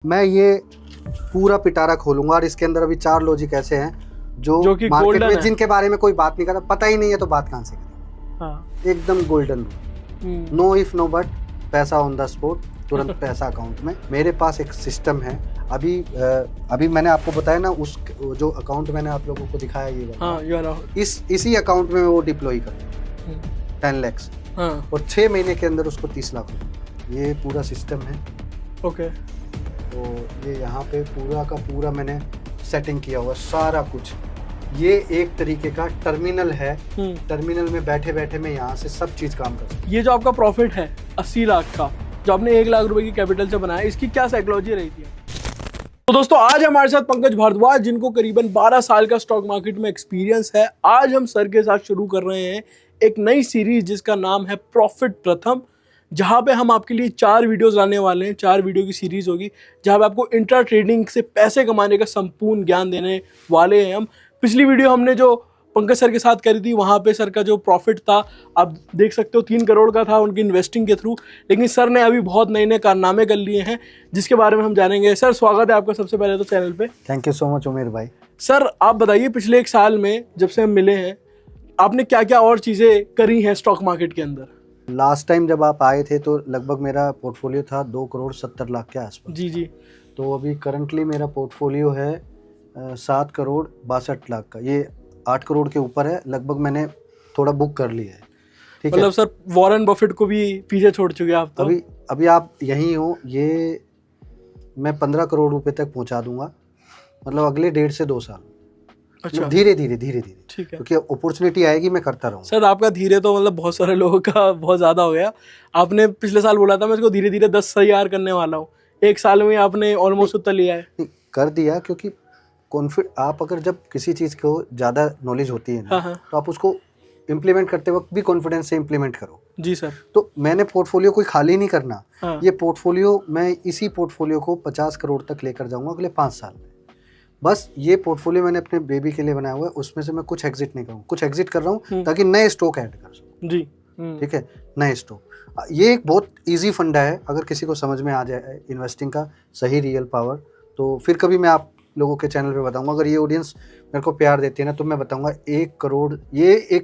मैं ये पूरा पिटारा खोलूंगा और इसके अंदर अभी 4 लॉजिक ऐसे हैं जो कि मार्केट में है। जिनके बारे में कोई बात नहीं करता, पता ही नहीं है तो बात कहाँ से करें। हाँ। एकदम golden, no if no but, पैसा ऑन द स्पॉट, तुरंत पैसा अकाउंट में। मेरे पास एक सिस्टम है। अभी मैंने आपको बताया ना, उस जो अकाउंट मैंने आप लोगों को दिखाया ये वाला, इसी अकाउंट में वो डिप्लॉय कर 10 लाख और 6 महीने के अंदर उसको 30 लाख रुपए। ये पूरा सिस्टम है। ओके। तो ये यहाँ पे पूरा का पूरा मैंने सेटिंग किया हुआ सारा कुछ। ये एक तरीके का टर्मिनल है। टर्मिनल में बैठे बैठे मैं यहाँ से सब चीज काम कर सकता हूँ। ये जो आपका प्रॉफिट है 80 लाख का, जो आपने 1 लाख रुपए की कैपिटल से बनाया, इसकी क्या साइकोलॉजी रही थी? तो दोस्तों, आज हमारे साथ पंकज भारद्वाज, जिनको करीबन 12 साल का स्टॉक मार्केट में एक्सपीरियंस है। आज हम सर के साथ शुरू कर रहे हैं एक नई सीरीज जिसका नाम है प्रॉफिट प्रथम, जहां पे हम आपके लिए 4 वीडियोस लाने वाले हैं। 4 वीडियो की सीरीज होगी जहां पे आपको इंट्रा ट्रेडिंग से पैसे कमाने का संपूर्ण ज्ञान देने वाले हैं हम। पिछली वीडियो हमने जो पंकज सर के साथ करी थी, वहां पे सर का जो प्रॉफिट था आप देख सकते हो 3 करोड़ का था उनकी इन्वेस्टिंग के थ्रू। लेकिन सर ने अभी बहुत नए नए कारनामे कर लिए हैं जिसके बारे में हम जानेंगे। सर, स्वागत है आपका सबसे पहले तो चैनल पे। थैंक यू सो मच उमेर भाई। सर, आप बताइए, पिछले 1 साल में जब से हम मिले हैं, आपने क्या क्या और चीजें करी हैं स्टॉक मार्केट के अंदर? लास्ट टाइम जब आप आए थे तो लगभग मेरा पोर्टफोलियो था 2 करोड़ 70 लाख के आसपास। जी। तो अभी करंटली मेरा पोर्टफोलियो है 7 करोड़ 62 लाख का। ये 8 करोड़ के ऊपर है लगभग। मैंने थोड़ा बुक कर लिया है। ठीक है, मतलब सर वॉरेन बफेट को भी पीछे छोड़ चुके आप तो। अभी आप यहीं हो। ये मैं 15 करोड़ रुपए तक पहुंचा दूंगा, मतलब अगले 1.5 से 2 साल। अच्छा। धीरे धीरे ठीक है, क्योंकि अपॉर्चुनिटी आएगी, मैं करता रहूँगा। सर आपका धीरे तो मतलब बहुत सारे लोगों का बहुत ज़्यादा हो गया। आपने पिछले साल बोला था मैं इसको धीरे धीरे 10 तैयार करने वाला हूँ, 1 साल में आपने ऑलमोस्ट उतना लिया है। कर दिया, क्योंकि आप अगर जब किसी चीज़ को ज़्यादा नॉलेज होती है ना, तो आप उसको इम्प्लीमेंट करते वक्त भी कॉन्फिडेंस से इम्प्लीमेंट करो। जी सर। तो मैंने पोर्टफोलियो कोई खाली नहीं करना। ये पोर्टफोलियो, मैं इसी पोर्टफोलियो को 50 करोड़ तक लेकर जाऊंगा अगले 5 साल में। बस ये पोर्टफोलियो मैंने अपने बेबी के लिए बनाया हुआ है। उसमें से मैं कुछ एग्जिट नहीं करूँ, कुछ एग्जिट कर रहा हूँ ताकि नए स्टॉक ऐड कर सकूँ। जी। ठीक है, नए स्टॉक। ये एक बहुत इजी फंडा है। अगर किसी को समझ में आ जाए इन्वेस्टिंग का सही रियल पावर, तो फिर कभी मैं आप लोगों के चैनल पे बताऊंगा। अगर ये ऑडियंस मेरे को प्यार देती है ना, तो मैं बताऊंगा 1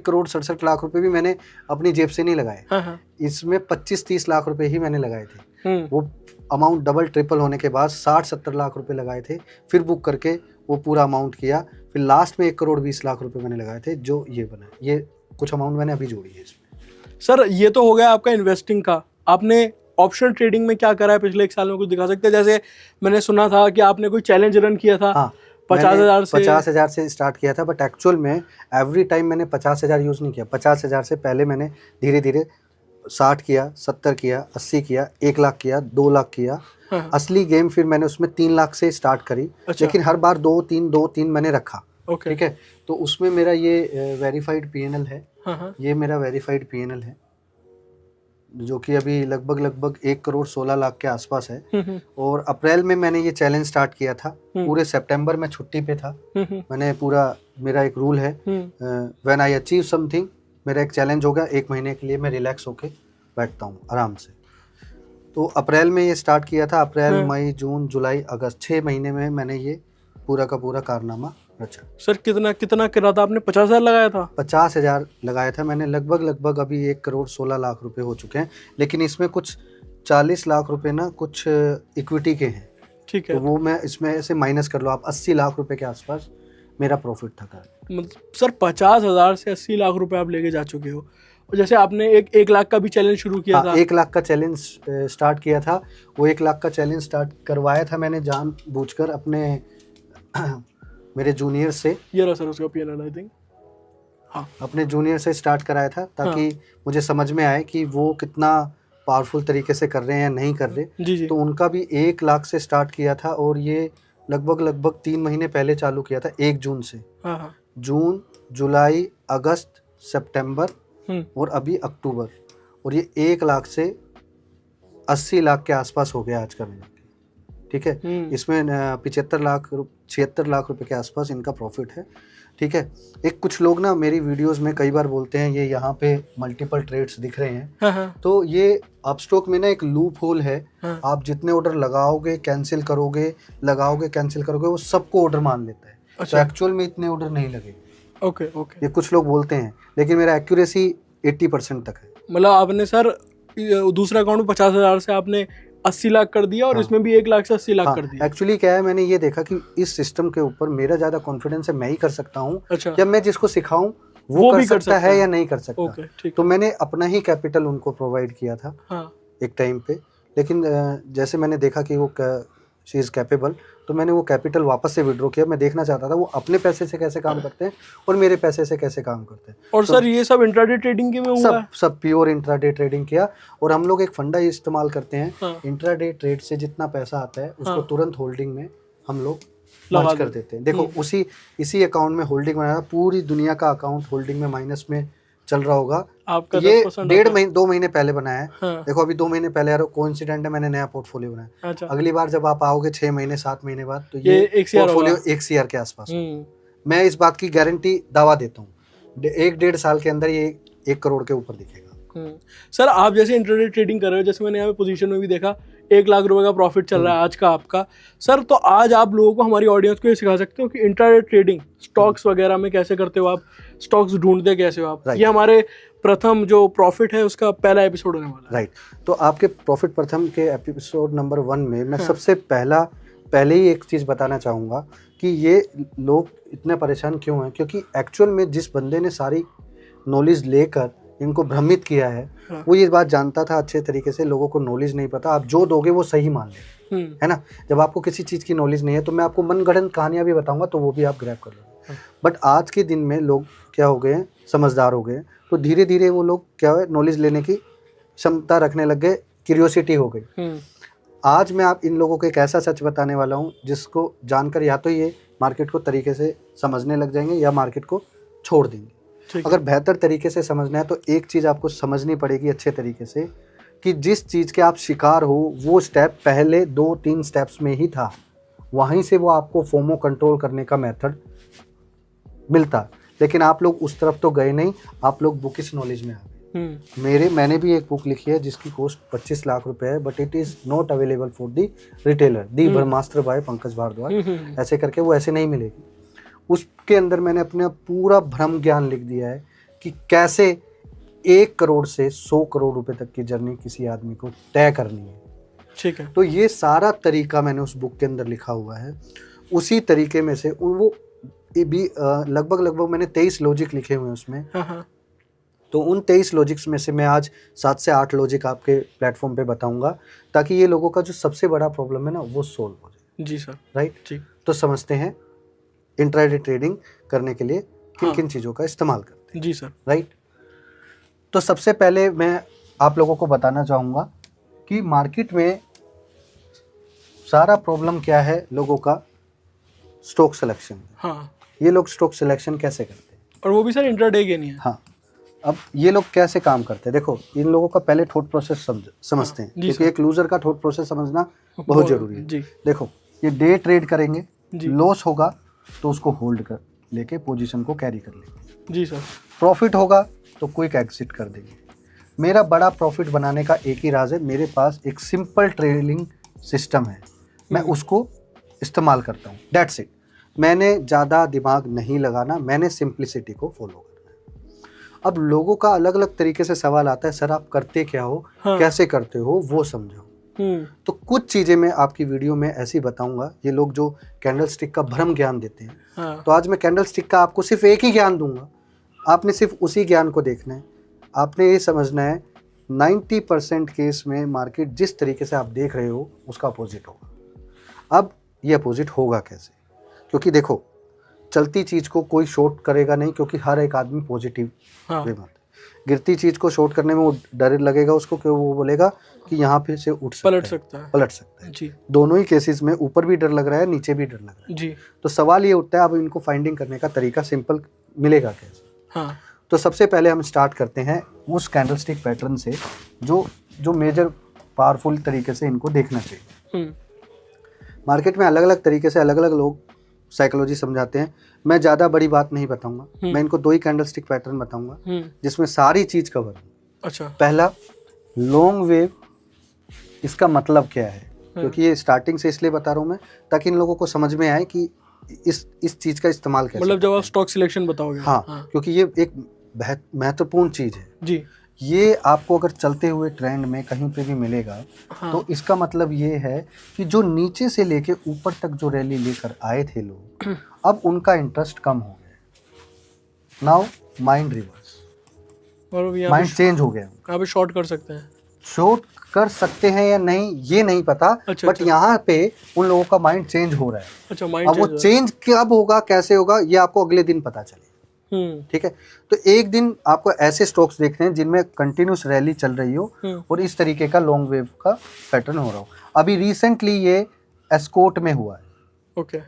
करोड़ 67 लाख रुपए भी मैंने अपनी जेब से नहीं लगाए। इसमें 25-30 लाख रुपए ही मैंने लगाए थे। वो अमाउंट डबल ट्रिपल होने के बाद 60-70 लाख रुपए लगाए थे, फिर बुक करके वो पूरा अमाउंट किया। फिर लास्ट में 1 करोड़ 20 लाख रुपए मैंने लगाए थे, जो ये बना। ये कुछ अमाउंट मैंने अभी जोड़ी है इसमें। सर, ये तो हो गया आपका इन्वेस्टिंग का। आपने ऑप्शन ट्रेडिंग में क्या करा है पिछले 1 साल में, कुछ दिखा सकते हैं? जैसे मैंने सुना था कि आपने कोई चैलेंज रन किया था। हाँ, 50,000 से स्टार्ट किया था, बट एक्चुअल में एवरी टाइम मैंने 50,000 यूज़ नहीं किया। 50,000 से पहले मैंने धीरे धीरे 60 किया, 70 किया, 80 किया, 1 लाख किया, 2 लाख किया। असली गेम फिर मैंने उसमें 3 लाख से स्टार्ट करी। अच्छा। लेकिन हर बार 2-3 मैंने रखा। ठीक है, तो उसमें मेरा ये वेरीफाइड पीएनएल है। ये मेरा वेरीफाइड पीएनएल है, जो कि अभी लगभग 1 करोड़ 16 लाख के आसपास है। और अप्रैल में मैंने ये चैलेंज स्टार्ट किया था। पूरे सितंबर में छुट्टी पे था। मैंने पूरा, मेरा एक रूल है, व्हेन आई अचीव समथिंग, मेरा एक चैलेंज हो गया, 1 महीने के लिए मैं रिलैक्स होके बैठता हूँ आराम से। तो अप्रैल में ये स्टार्ट किया था। अप्रैल, मई, जून, जुलाई, अगस्त, 6 महीने में मैंने ये पूरा का पूरा कारनामा रचा। सर, कितना करा था आपने? 50,000 लगाया था? 50,000 लगाया था मैंने। लगभग अभी 1 करोड़ 16 लाख रुपए हो चुके हैं। लेकिन इसमें कुछ 40 लाख रुपए ना कुछ इक्विटी के हैं। ठीक है, तो वो मैं इसमें से माइनस कर लो आप, 80 लाख रुपए के आसपास मेरा प्रॉफिट था। मतलब सर 50,000 से 80 लाख रुपए आप लेके जा चुके हो। और जैसे आपने 1 लाख का भी चैलेंज शुरू किया था। 1 लाख का चैलेंज स्टार्ट किया था। वो 1 लाख का चैलेंज स्टार्ट करवाया था मैंने जानबूझकर अपने मेरे जूनियर से। ये रहा सर उसका पीएनएल, आई थिंक। हाँ, अपने जूनियर से स्टार्ट कराया था ताकि मुझे समझ में आए कि वो कितना पावरफुल तरीके से कर रहे हैं या नहीं कर रहे। जी। तो उनका भी 1 लाख से स्टार्ट किया था और ये लगभग 3 महीने पहले चालू किया था, 1 जून से। जून, जुलाई, अगस्त, सितंबर और अभी अक्टूबर। और ये 1 लाख से 80 लाख के आसपास हो गया आज का महीना। ठीक है। इसमें 76 लाख रुपए के आसपास इनका प्रॉफिट है, ठीक है। एक कुछ लोग ना मेरी वीडियोस में कई बार बोलते हैं ये यहाँ पे मल्टीपल ट्रेड्स दिख रहे हैं, हाँ। तो ये अपस्टॉक में ना एक लूप होल है। हाँ। आप जितने ऑर्डर लगाओगे कैंसिल करोगे, लगाओगे कैंसिल करोगे, वो सबको ऑर्डर मान लेता है। अच्छा। तो एक्चुअल में इतने ऑर्डर नहीं लगेंगे। Okay okay. ये कुछ लोग बोलते हैं, लेकिन मेरा एक्यूरेसी 80% तक है। मतलब आपने सर दूसरा अकाउंट में 50,000 से आपने 80 लाख कर दिया और हाँ। इसमें भी 1 लाख से 80 लाख कर दिया। एक्चुअली क्या है, मैंने ये देखा कि इस सिस्टम के ऊपर मेरा ज्यादा कॉन्फिडेंस है, मैं ही कर सकता हूँ। अच्छा। या मैं जिसको सिखाऊं वो भी कर सकता है या नहीं कर सकता। ओके, ठीक। तो मैंने अपना ही कैपिटल उनको प्रोवाइड किया था। हाँ। एक टाइम पे, लेकिन जैसे मैंने देखा कि वो शी इज़ कैपेबल, तो मैंने वो कैपिटल वापस से विड्रॉ किया। मैं देखना चाहता था वो अपने पैसे से कैसे काम करते हैं और मेरे पैसे से कैसे काम करते हैं। और तो सर ये सब इंट्राडे ट्रेडिंग के में हुआ है? सब प्योर इंट्राडे ट्रेडिंग किया। और हम लोग एक फंडा इस्तेमाल करते हैं। हाँ। इंट्राडे ट्रेड से जितना पैसा आता है उसको हाँ। तुरंत होल्डिंग में हम लोग लगा लॉन्च कर देते हैं। देखो इसी अकाउंट में होल्डिंग बनाया, पूरी दुनिया का अकाउंट होल्डिंग में माइनस में चल रहा होगा। आपका ये 10% 2 महीने पहले बनाया है। हाँ। देखो अभी 2 महीने पहले कोइंसिडेंट है, मैंने नया पोर्टफोलियो बनाया। अच्छा। अगली बार जब आप आओगे 6 महीने 7 महीने बाद, तो ये 1 CR पोर्टफोलियो 1 CR के आसपास। मैं इस बात की गारंटी दावा देता हूँ, 1-1.5 साल के अंदर ये 1 करोड़ के ऊपर दिखेगा। सर आप जैसे इंट्राडे ट्रेडिंग कर रहे हो, जैसे मैंने यहाँ पे पोजीशन में भी देखा 1 लाख रुपए का प्रॉफिट चल रहा है आज का आपका। सर तो आज आप लोगों को, हमारी ऑडियंस को ये सिखा सकते हो कि इंट्राडे ट्रेडिंग स्टॉक्स वगैरह में कैसे करते हो आप, स्टॉक्स ढूंढते कैसे हो आप? Right. ये हमारे प्रथम जो प्रॉफिट है उसका पहला एपिसोड होने वाला है। राइट। तो आपके प्रॉफिट प्रथम के एपिसोड नंबर 1 में मैं सबसे पहले ही एक चीज़ बताना चाहूँगा कि ये लोग इतने परेशान क्यों हैं, क्योंकि एक्चुअल में जिस बंदे ने सारी नॉलेज लेकर इनको भ्रमित किया है, वो ये बात जानता था अच्छे तरीके से। लोगों को नॉलेज नहीं पता, आप जो दोगे वो सही मान ले, है ना। जब आपको किसी चीज़ की नॉलेज नहीं है तो मैं आपको मनगढ़ंत कहानियाँ भी बताऊंगा, तो वो भी आप ग्रैब कर लो। बट आज के दिन में लोग क्या हो गए हैं, समझदार हो गए, तो धीरे धीरे वो लोग क्या है, नॉलेज लेने की क्षमता रखने लग गए, क्यूरियोसिटी हो गई। आज मैं आप इन लोगों को एक ऐसा सच बताने वाला हूँ जिसको जानकर या तो ये मार्केट को तरीके से समझने लग जाएंगे या मार्केट को छोड़ देंगे। अगर बेहतर तरीके से समझना है तो एक चीज़ आपको समझनी पड़ेगी अच्छे तरीके से, कि जिस चीज़ के आप शिकार हो वो स्टेप पहले 2-3 स्टेप्स में ही था, वहीं से वो आपको फोमो कंट्रोल करने का मेथड मिलता। लेकिन आप लोग उस तरफ तो गए नहीं, आप लोग बुकिश नॉलेज में आ गए। मैंने भी एक बुक लिखी है जिसकी कॉस्ट 25 लाख रुपए है, but it is not available for the retailer, the Brahmastra by Pankaj Bhardwaj, ऐसे करके वो ऐसे नहीं मिलेगी। उसके अंदर मैंने अपना पूरा भ्रम ज्ञान लिख दिया है कि कैसे 1 करोड़ से 100 करोड़ रुपए तक की जर्नी किसी आदमी को तय करनी है। ठीक है। तो ये सारा तरीका मैंने उस बुक के अंदर लिखा हुआ है। उसी तरीके में से वो भी लगभग मैंने 23 लॉजिक लिखे हुए हैं उसमें। तो उन 23 लॉजिक्स में से मैं आज 7 से 8 लॉजिक आपके प्लेटफॉर्म पे बताऊंगा, ताकि ये लोगों का जो सबसे बड़ा प्रॉब्लम है ना वो सोल्व हो जाए। जी सर। राइट। जी। तो समझते हैं इंट्राडे ट्रेडिंग करने के लिए किन किन चीज़ों का इस्तेमाल करते हैं। जी सर। राइट। तो सबसे पहले मैं आप लोगों को बताना चाहूँगा कि मार्केट में सारा प्रॉब्लम क्या है लोगों का, स्टॉक सिलेक्शन। हाँ। ये लोग स्टॉक सिलेक्शन कैसे करते हैं, और वो भी सर इंट्राडे के नहीं है। हाँ। अब ये लोग कैसे काम करते हैं, देखो इन लोगों का पहले थॉट प्रोसेस समझते हैं, क्योंकि एक लूजर का थॉट प्रोसेस समझना बहुत जरूरी है। जी। देखो ये डे ट्रेड करेंगे, लॉस होगा तो उसको होल्ड कर लेके पोजीशन को कैरी कर लेंगे। जी सर। प्रॉफिट होगा तो क्विक एग्जिट कर देंगे। मेरा बड़ा प्रॉफिट बनाने का एक ही राज है, मेरे पास एक सिंपल ट्रेडिंग सिस्टम है, मैं उसको इस्तेमाल करता हूँ, दैट्स इट। मैंने ज़्यादा दिमाग नहीं लगाना, मैंने सिंप्लिसिटी को फॉलो करना है। अब लोगों का अलग अलग तरीके से सवाल आता है, सर आप करते क्या हो, कैसे करते हो, वो समझाओ। तो कुछ चीज़ें मैं आपकी वीडियो में ऐसी बताऊंगा। ये लोग जो कैंडल स्टिक का भ्रम ज्ञान देते हैं, तो आज मैं कैंडल स्टिक का आपको सिर्फ एक ही ज्ञान दूंगा, आपने सिर्फ उसी ज्ञान को देखना है। आपने ये समझना है 90% केस में मार्केट जिस तरीके से आप देख रहे हो उसका अपोजिट होगा। अब ये अपोजिट होगा कैसे, क्योंकि देखो चलती चीज़ को कोई शॉर्ट करेगा नहीं, क्योंकि हर एक आदमी पॉजिटिव वे में, गिरती चीज़ को शॉर्ट करने में वो डर लगेगा उसको, कि वो बोलेगा कि यहाँ पे से पलट सकता है। जी। दोनों ही केसेस में ऊपर भी डर लग रहा है, नीचे भी डर लग रहा है। जी। तो सवाल ये उठता है, अब इनको फाइंडिंग करने का तरीका सिंपल मिलेगा कैसे। हाँ। तो सबसे पहले हम स्टार्ट करते हैं उस कैंडलस्टिक पैटर्न से जो मेजर पावरफुल तरीके से इनको देखना चाहिए। मार्केट में अलग अलग तरीके से अलग अलग लोग साइकोलॉजी समझाते हैं। मैं ज़्यादा बड़ी बात नहीं बताऊंगा, मैं इनको 2 ही कैंडल स्टिक पैटर्न बताऊंगा जिसमें सारी चीज़ कवर हो। अच्छा। पहला, लॉन्ग वेव, इसका मतलब क्या है, क्योंकि ये स्टार्टिंग से इसलिए बता रहा हूँ मैं ताकि इन लोगों को समझ में आए कि इस चीज़ का इस्तेमाल कैसे, मतलब जब आप स्टॉक सिलेक्शन बताओगे। हाँ, क्योंकि ये एक महत्वपूर्ण चीज़ है जी। ये आपको अगर चलते हुए ट्रेंड में कहीं पे भी मिलेगा, हाँ। तो इसका मतलब ये है कि जो नीचे से लेके ऊपर तक जो रैली लेकर आए थे लोग, अब उनका इंटरेस्ट कम हो गया। Now mind reverse, mind change हो गया। यहाँ पे शॉर्ट कर सकते हैं, शॉर्ट कर सकते हैं या नहीं ये नहीं पता, बट यहाँ पे उन लोगों का माइंड चेंज हो रहा है। अच्छा, माइंड अब वो चेंज कब होगा, कैसे होगा, ये आपको अगले दिन पता चले। ठीक है, तो एक दिन आपको ऐसे स्टॉक्स देखने हैं जिनमें कंटिन्यूस रैली चल रही हो और इस तरीके का लॉन्ग वेव का पैटर्न हो रहा हो। अभी रिसेंटली ये एस्कॉर्ट में हुआ है। ओके,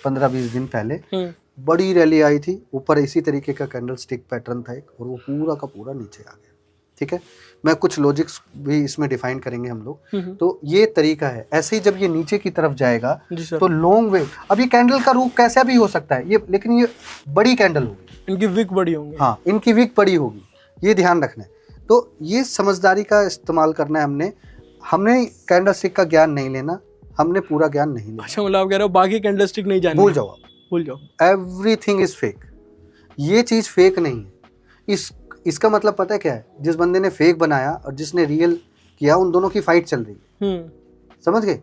15-20 दिन पहले बड़ी रैली आई थी, ऊपर इसी तरीके का कैंडल स्टिक पैटर्न था एक, और वो पूरा का पूरा नीचे आ गया। ठीक है, मैं कुछ लॉजिक्स भी इसमें डिफाइन करेंगे हम लोग। तो ये तरीका है। ऐसे ही जब ये नीचे की तरफ जाएगा तो लॉन्ग वेव, अब ये कैंडल का रूप कैसा भी हो सकता है ये, लेकिन ये बड़ी कैंडल होगी, इनकी विक बड़ी होगी। हाँ, इनकी विक बड़ी होगी, ये ध्यान रखना है। तो ये समझदारी का इस्तेमाल करना है हमने कैंडल स्टिक का ज्ञान नहीं लेना, हमने पूरा ज्ञान नहीं लेना। अच्छा, मतलब आप कह रहे हो बाकी कैंडल स्टिक नहीं जानना, भूल जाओ, एवरीथिंग इज फेक। ये चीज फेक नहीं है। इसका मतलब पता है क्या है, जिस बंदे ने फेक बनाया और जिसने रियल किया, उन दोनों की फाइट चल रही है। समझ गए?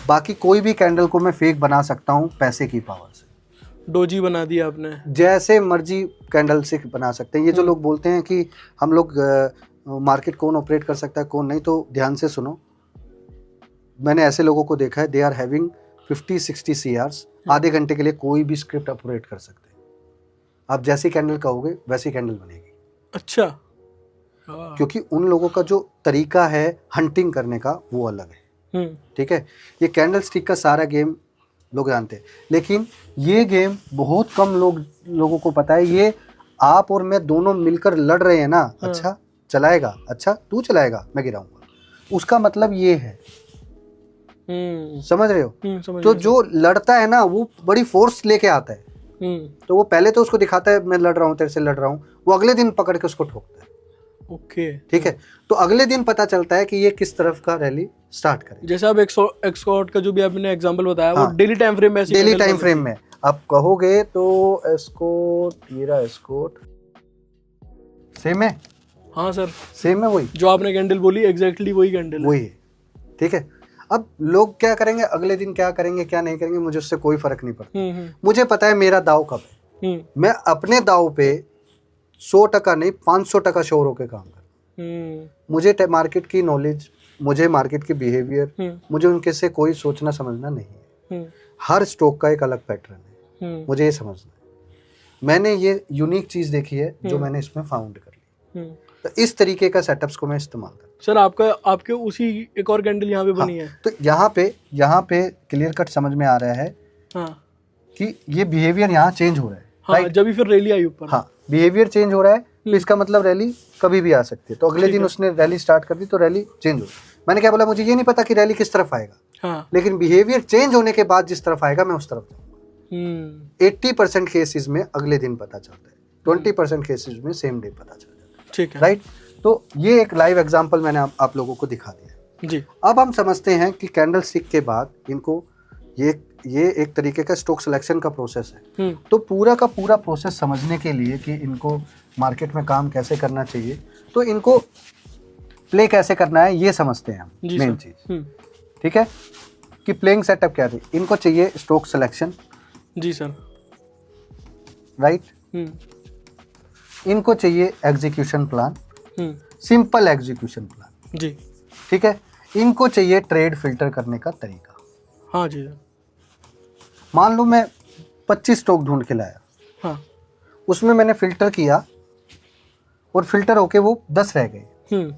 बाकी कोई भी कैंडल को मैं फेक बना सकता हूँ पैसे की पावर से। डोजी बना दिया आपने, जैसे मर्जी कैंडल से बना सकते हैं। ये जो लोग बोलते हैं कि हम लोग मार्केट कौन ऑपरेट कर सकता है कौन नहीं, तो ध्यान से सुनो। मैंने ऐसे लोगों को देखा है, दे आर हैविंग 50-60 CRs, आधे घंटे के लिए कोई भी स्क्रिप्ट ऑपरेट कर सकते हैं। आप जैसी कैंडल कहोगे वैसी कैंडल बनेगी। अच्छा, क्योंकि उन लोगों का जो तरीका है हंटिंग करने का वो अलग है। ठीक है, ये कैंडल स्टिक का सारा गेम लोग जानते हैं, लेकिन ये गेम बहुत कम लोगों को पता है। ये आप और मैं दोनों मिलकर लड़ रहे हैं ना। अच्छा चलाएगा, अच्छा तू चलाएगा, मैं गिराऊंगा, उसका मतलब ये है। समझ रहे हो? तो जो लड़ता है ना वो बड़ी फोर्स लेके आता है। तो वो पहले तो उसको दिखाता है मैं लड़ रहा हूँ, तेरे से लड़ रहा हूँ, वो अगले दिन पकड़ के उसको ठोकता है। ओके, ठीक है, तो अगले दिन पता चलता है कि ये किस तरफ का रैली स्टार्ट करे। जैसे अब एस्कॉर्ट का जो भी आपने एग्जांपल बताया, हाँ, वो डेली टाइम फ्रेम में, डेली टाइम फ्रेम में आप कहोगे तो एस्कॉर्ट, ये रहा एस्कॉर्ट, सेम है। हाँ सर, सेम है, वही जो आपने कैंडल बोली, एग्जैक्टली वही कैंडल वही है। ठीक है, अब लोग क्या करेंगे, अगले दिन क्या करेंगे क्या नहीं करेंगे, मुझे उससे कोई फर्क नहीं पड़ता। मुझे पता है मेरा दाव कब है। मैं अपने दाव पे 100% नहीं 500% श्योर होकर काम करता। मुझे मार्केट की नॉलेज, मुझे मार्केट की बिहेवियर, मुझे उनके से कोई सोचना समझना नहीं है। हर स्टॉक का एक अलग पैटर्न है, मुझे ये समझना है। मैंने ये यूनिक चीज देखी है जो मैंने इसमें फाउंड कर ली। तो इस तरीके का सेटअप्स को मैं इस्तेमाल करता हूँ। सर आपके उसी एक और कैंडल यहाँ पे बनी है। तो यहाँ पे क्लियर कट समझ में आ रहा है कि ये बिहेवियर यहाँ चेंज हो रहा है। हाँ, जब भी फिर रैली आई ऊपर, हाँ, बिहेवियर चेंज हो रहा है, तो इसका मतलब रैली कभी भी आ सकती है। तो अगले दिन उसने रैली स्टार्ट कर दी तो रैली चेंज हो गई। मैंने क्या बोला, मुझे ये नहीं पता कि रैली किस तरफ आएगा, हाँ, लेकिन बिहेवियर चेंज होने के बाद जिस तरफ आएगा मैं उस तरफ जाऊंगा। 80% केसेस में अगले दिन पता चलता है, 20% केसेस में सेम डे पता चलता है। ठीक है, राइट। तो ये एक लाइव एग्जांपल मैंने आप लोगों को दिखा दिया जी। अब हम समझते हैं कि कैंडल स्टिक के बाद इनको ये एक तरीके का स्टॉक सिलेक्शन का प्रोसेस है। तो पूरा का पूरा प्रोसेस समझने के लिए कि इनको मार्केट में काम कैसे करना चाहिए, तो इनको प्ले कैसे करना है ये समझते हैं हम, मेन चीज। ठीक है, कि प्लेइंग सेटअप क्या थी। इनको चाहिए स्टॉक सिलेक्शन, जी सर, राइट। इनको चाहिए execution plan, simple execution plan, जी, ठीक है। इनको चाहिए ट्रेड फिल्टर करने का तरीका। हाँ जी, मान लो मैं 25 स्टॉक ढूंढ के लाया, हाँ, उसमें मैंने फिल्टर किया और फिल्टर होके वो 10 रह गए।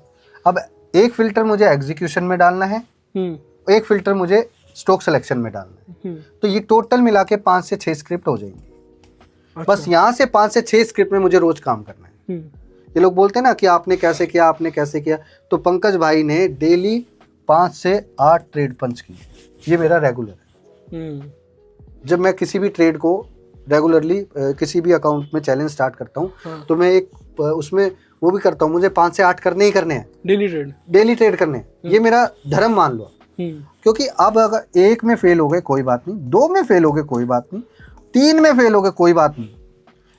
अब एक फिल्टर मुझे एग्जीक्यूशन में डालना है, एक फिल्टर मुझे स्टॉक सिलेक्शन में डालना है। तो ये टोटल मिला के 5 से 6 स्क्रिप्ट हो जाएंगी। अच्छा। बस यहाँ से 5 से 6 स्क्रिप्ट में मुझे रोज काम करना है। ये लोग बोलते हैं ना कि आपने कैसे किया, आपने कैसे किया, तो पंकज भाई ने डेली 5 से 8 ट्रेड पंच किए, ये मेरा रेगुलर है। जब मैं किसी भी ट्रेड को रेगुलरली किसी भी अकाउंट में चैलेंज स्टार्ट करता हूँ, हाँ। तो मैं एक उसमें वो भी करता हूँ, मुझे 5 से 8 करने ही करने हैं, डेली ट्रेड करने हैं। ये मेरा धर्म मान लो। क्योंकि अब अगर 1 में फेल हो गए कोई बात नहीं, 2 में फेल हो गए कोई बात नहीं, 3 में फेल हो गए कोई बात नहीं,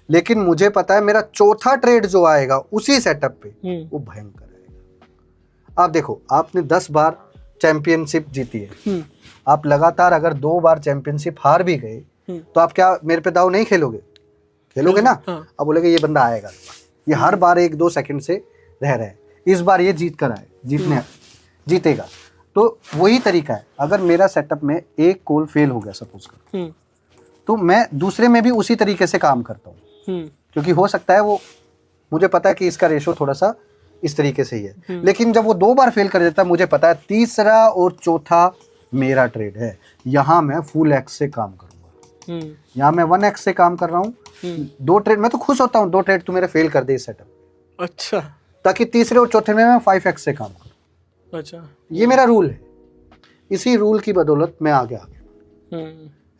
लेकिन मुझे पता है मेरा चौथा ट्रेड जो आएगा उसी सेटअप पे वो भयंकर आएगा। आप देखो, आपने 10 बार चैंपियनशिप जीती है, आप लगातार अगर 2 बार चैंपियनशिप हार भी गए तो आप क्या मेरे पे दाव नहीं खेलोगे? खेलोगे ना। अब बोलेगे ये बंदा आएगा, ये हर बार 1-2 सेकंड से रह रहा है, इस बार ये जीत कर आए, जीतेगा। तो वही तरीका है। अगर मेरा सेटअप में एक कॉल फेल हो गया सपोज कर, तो मैं दूसरे में भी उसी तरीके से काम करता हूँ, क्योंकि हो सकता है वो, मुझे पता है कि इसका रेशो थोड़ा सा इस तरीके से ही है, लेकिन जब वो 2 बार फेल कर देता है, मुझे पता है तीसरा और चौथा मेरा ट्रेड है, यहाँ मैं फुल एक्स से काम करूँगा, यहाँ मैं 1x से काम कर रहा हूँ। 2 ट्रेड मैं तो खुश होता हूँ, 2 ट्रेड तू मेरे फेल कर दे इस सेटअप, अच्छा, ताकि तीसरे और चौथे में मैं 5x से काम करूँ। अच्छा, ये मेरा रूल है। इसी रूल की बदौलत मैं आगे आ गया,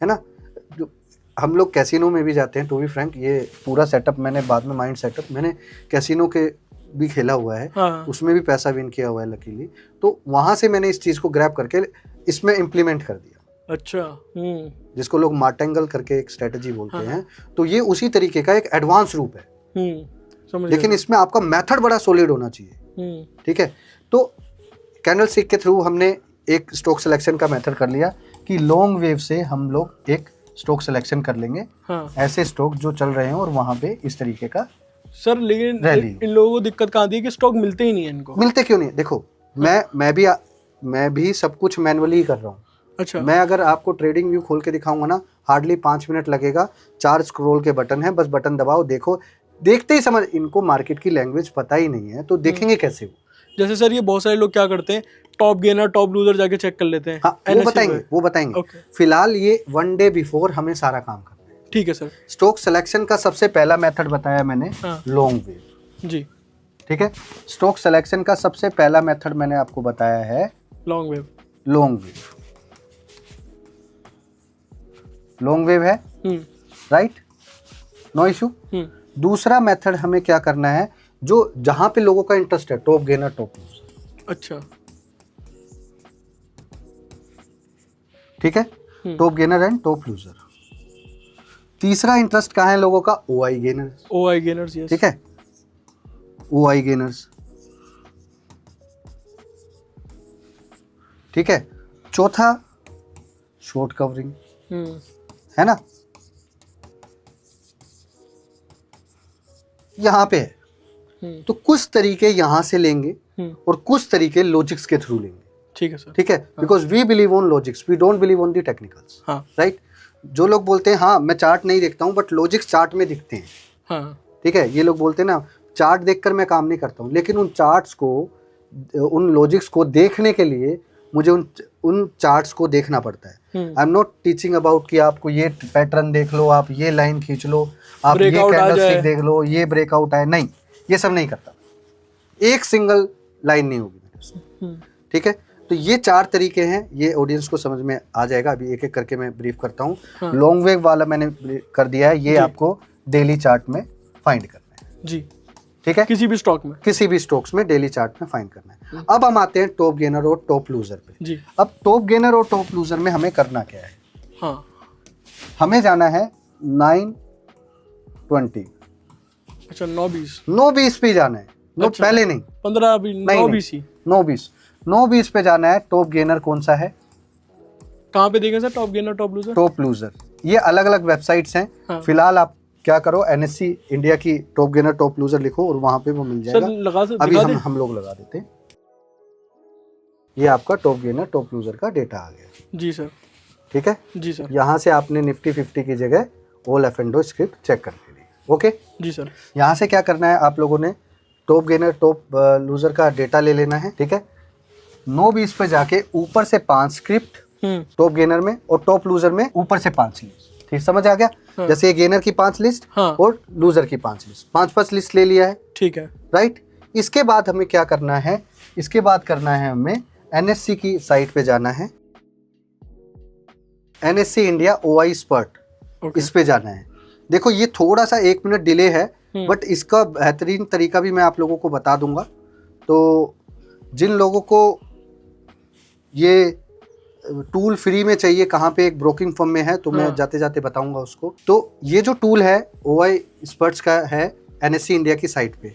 है ना। जो हम लोग कैसीनो में भी जाते हैं, टू बी फ्रैंक, ये पूरा सेटअप मैंने बाद में माइंड सेटअप मैंने कैसीनो के भी खेला हुआ है, हाँ। उसमें भी पैसा विन किया हुआ है लकीली, तो वहां से मैंने इस चीज को ग्रैब करके इसमें इम्प्लीमेंट कर दिया। अच्छा, जिसको लोग मार्टेंगल करके एक स्ट्रेटजी बोलते हैं, तो ये उसी तरीके का एक एडवांस रूप है, लेकिन इसमें आपका मेथड बड़ा सॉलिड होना चाहिए। ठीक है, तो कैंडल स्टिक के थ्रू हमने एक स्टॉक सिलेक्शन का मेथड कर लिया कि लॉन्ग वेव से हम लोग एक स्टॉक सिलेक्शन कर लेंगे, हाँ। ऐसे स्टॉक जो चल रहे हैं और वहां पे इस तरीके का। सर लेकिन इन लोगों को दिक्कत कहाँ आती है कि स्टॉक मिलते ही नहीं है इनको। मिलते क्यों नहीं? देखो, मैं भी सब कुछ मैनुअली ही कर रहा हूँ। अच्छा, मैं अगर आपको ट्रेडिंग व्यू खोल के दिखाऊंगा ना, हार्डली 5 मिनट लगेगा। 4 स्क्रॉल के बटन है, बस बटन दबाओ, देखो, देखते ही समझ। इनको मार्केट की लैंग्वेज पता ही नहीं है, तो देखेंगे कैसे वो? जैसे सर ये बहुत सारे लोग क्या करते हैं, टॉप गेनर टॉप लूजर जाके चेक कर लेते हैं। हाँ, वो बताएंगे। फिलहाल ये 1 डे बिफोर हमें सारा काम करना है। ठीक है सर। स्टॉक सिलेक्शन का सबसे पहला मेथड बताया मैंने, लॉन्ग वेव। जी, ठीक है। स्टॉक सिलेक्शन का सबसे पहला मेथड मैंने आपको बताया है लॉन्ग वेव। लॉन्ग वेव है, राइट, नो इशू। दूसरा मेथड हमें क्या करना है, जो जहां पे लोगों का इंटरेस्ट है, टॉप गेनर टॉप लूजर। अच्छा, ठीक है, top gainer and top loser. तीसरा इंटरेस्ट कहाँ है लोगों का? OI gainers. यस, ठीक है, ओआई गेनर्स। ठीक है, चौथा शॉर्ट कवरिंग, है ना, यहां पे है। तो कुछ तरीके यहां से लेंगे और कुछ तरीके लॉजिक्स के थ्रू लेंगे। ठीक है सर। ठीक है, because we believe on logics, we don't believe on the technicals, right. जो लोग बोलते हैं हाँ मैं चार्ट नहीं देखता हूँ, बट लॉजिक्स चार्ट में दिखते हैं। हाँ, ठीक है, ये लोग बोलते हैं ना चार्ट देखकर मैं काम नहीं करता हूँ, लेकिन उन चार्ट्स को, उन लॉजिक्स को देखने के लिए मुझे उन चार्ट्स को देखना पड़ता है। I am not teaching about कि आपको ये पैटर्न देख लो, आप ये लाइन खींच लो, आप ये कैंडलस्टिक देख लो, ये ब्रेकआउट आए, नहीं, ये सब नहीं करता। एक सिंगल लाइन नहीं होगी मेरे से। ठीक है, तो ये 4 तरीके हैं, ये ऑडियंस को समझ में आ जाएगा। अभी एक एक करके मैं ब्रीफ करता हूँ। लॉन्ग वेव वाला मैंने कर दिया है, ये आपको डेली चार्ट में फाइंड करना है जी। ठीक है, किसी भी स्टॉक्स में डेली चार्ट में फाइंड करना है। अब हम आते हैं टॉप गेनर और टॉप लूजर पे जी। अब टॉप गेनर और टॉप लूजर में हमें करना क्या है? हाँ, हमें जाना है 9:20। अच्छा, 9:20 पे जाना है। अच्छा, पहले नहीं, 9:20 पे जाना है। टॉप गेनर कौन सा है? कहाँ पे देखें sir top gainer top loser? ये अलग अलग वेबसाइट्स हैं। हाँ। फिलहाल आप क्या करो, एनएससी इंडिया की टॉप गेनर टॉप लूजर लिखो और वहां पे वो मिल जाएगा। अभी हम लोग लगा देते हैं। ये आपका टॉप गेनर टॉप लूजर का डेटा आ गया जी सर। ठीक है जी सर। यहाँ से आपने निफ्टी 50 की जगह ऑल F&O स्क्रिप्ट चेक कर ली। ओके जी सर। यहाँ से क्या करना है, आप लोगों ने टॉप गेनर टॉप लूजर का डेटा ले लेना है। ठीक है, 9:20 पे जाके ऊपर से 5 स्क्रिप्ट टॉप गेनर में और टॉप लूजर में ऊपर से 5 लिस्ट। ठीक, समझ आ गया? हाँ। जैसे ये गेनर की 5 लिस्ट हाँ। और लूजर की 5 लिस्ट, 5 लिस्ट ले लिया है। ठीक है, राइट। इसके बाद हमें क्या करना है? इसके बाद करना है हमें एनएससी की साइट पे जाना है। NSE इंडिया OI स्पर्ट, इस पे जाना है। देखो ये थोड़ा सा 1 मिनट डिले है, बट इसका बेहतरीन तरीका भी मैं आप लोगों को बता दूंगा। तो जिन लोगों को ये टूल फ्री में चाहिए, कहाँ पे एक ब्रोकिंग फर्म में है, तो मैं जाते जाते बताऊंगा उसको। तो ये जो टूल है OI स्पर्ट्स का है NSE इंडिया की साइट पे।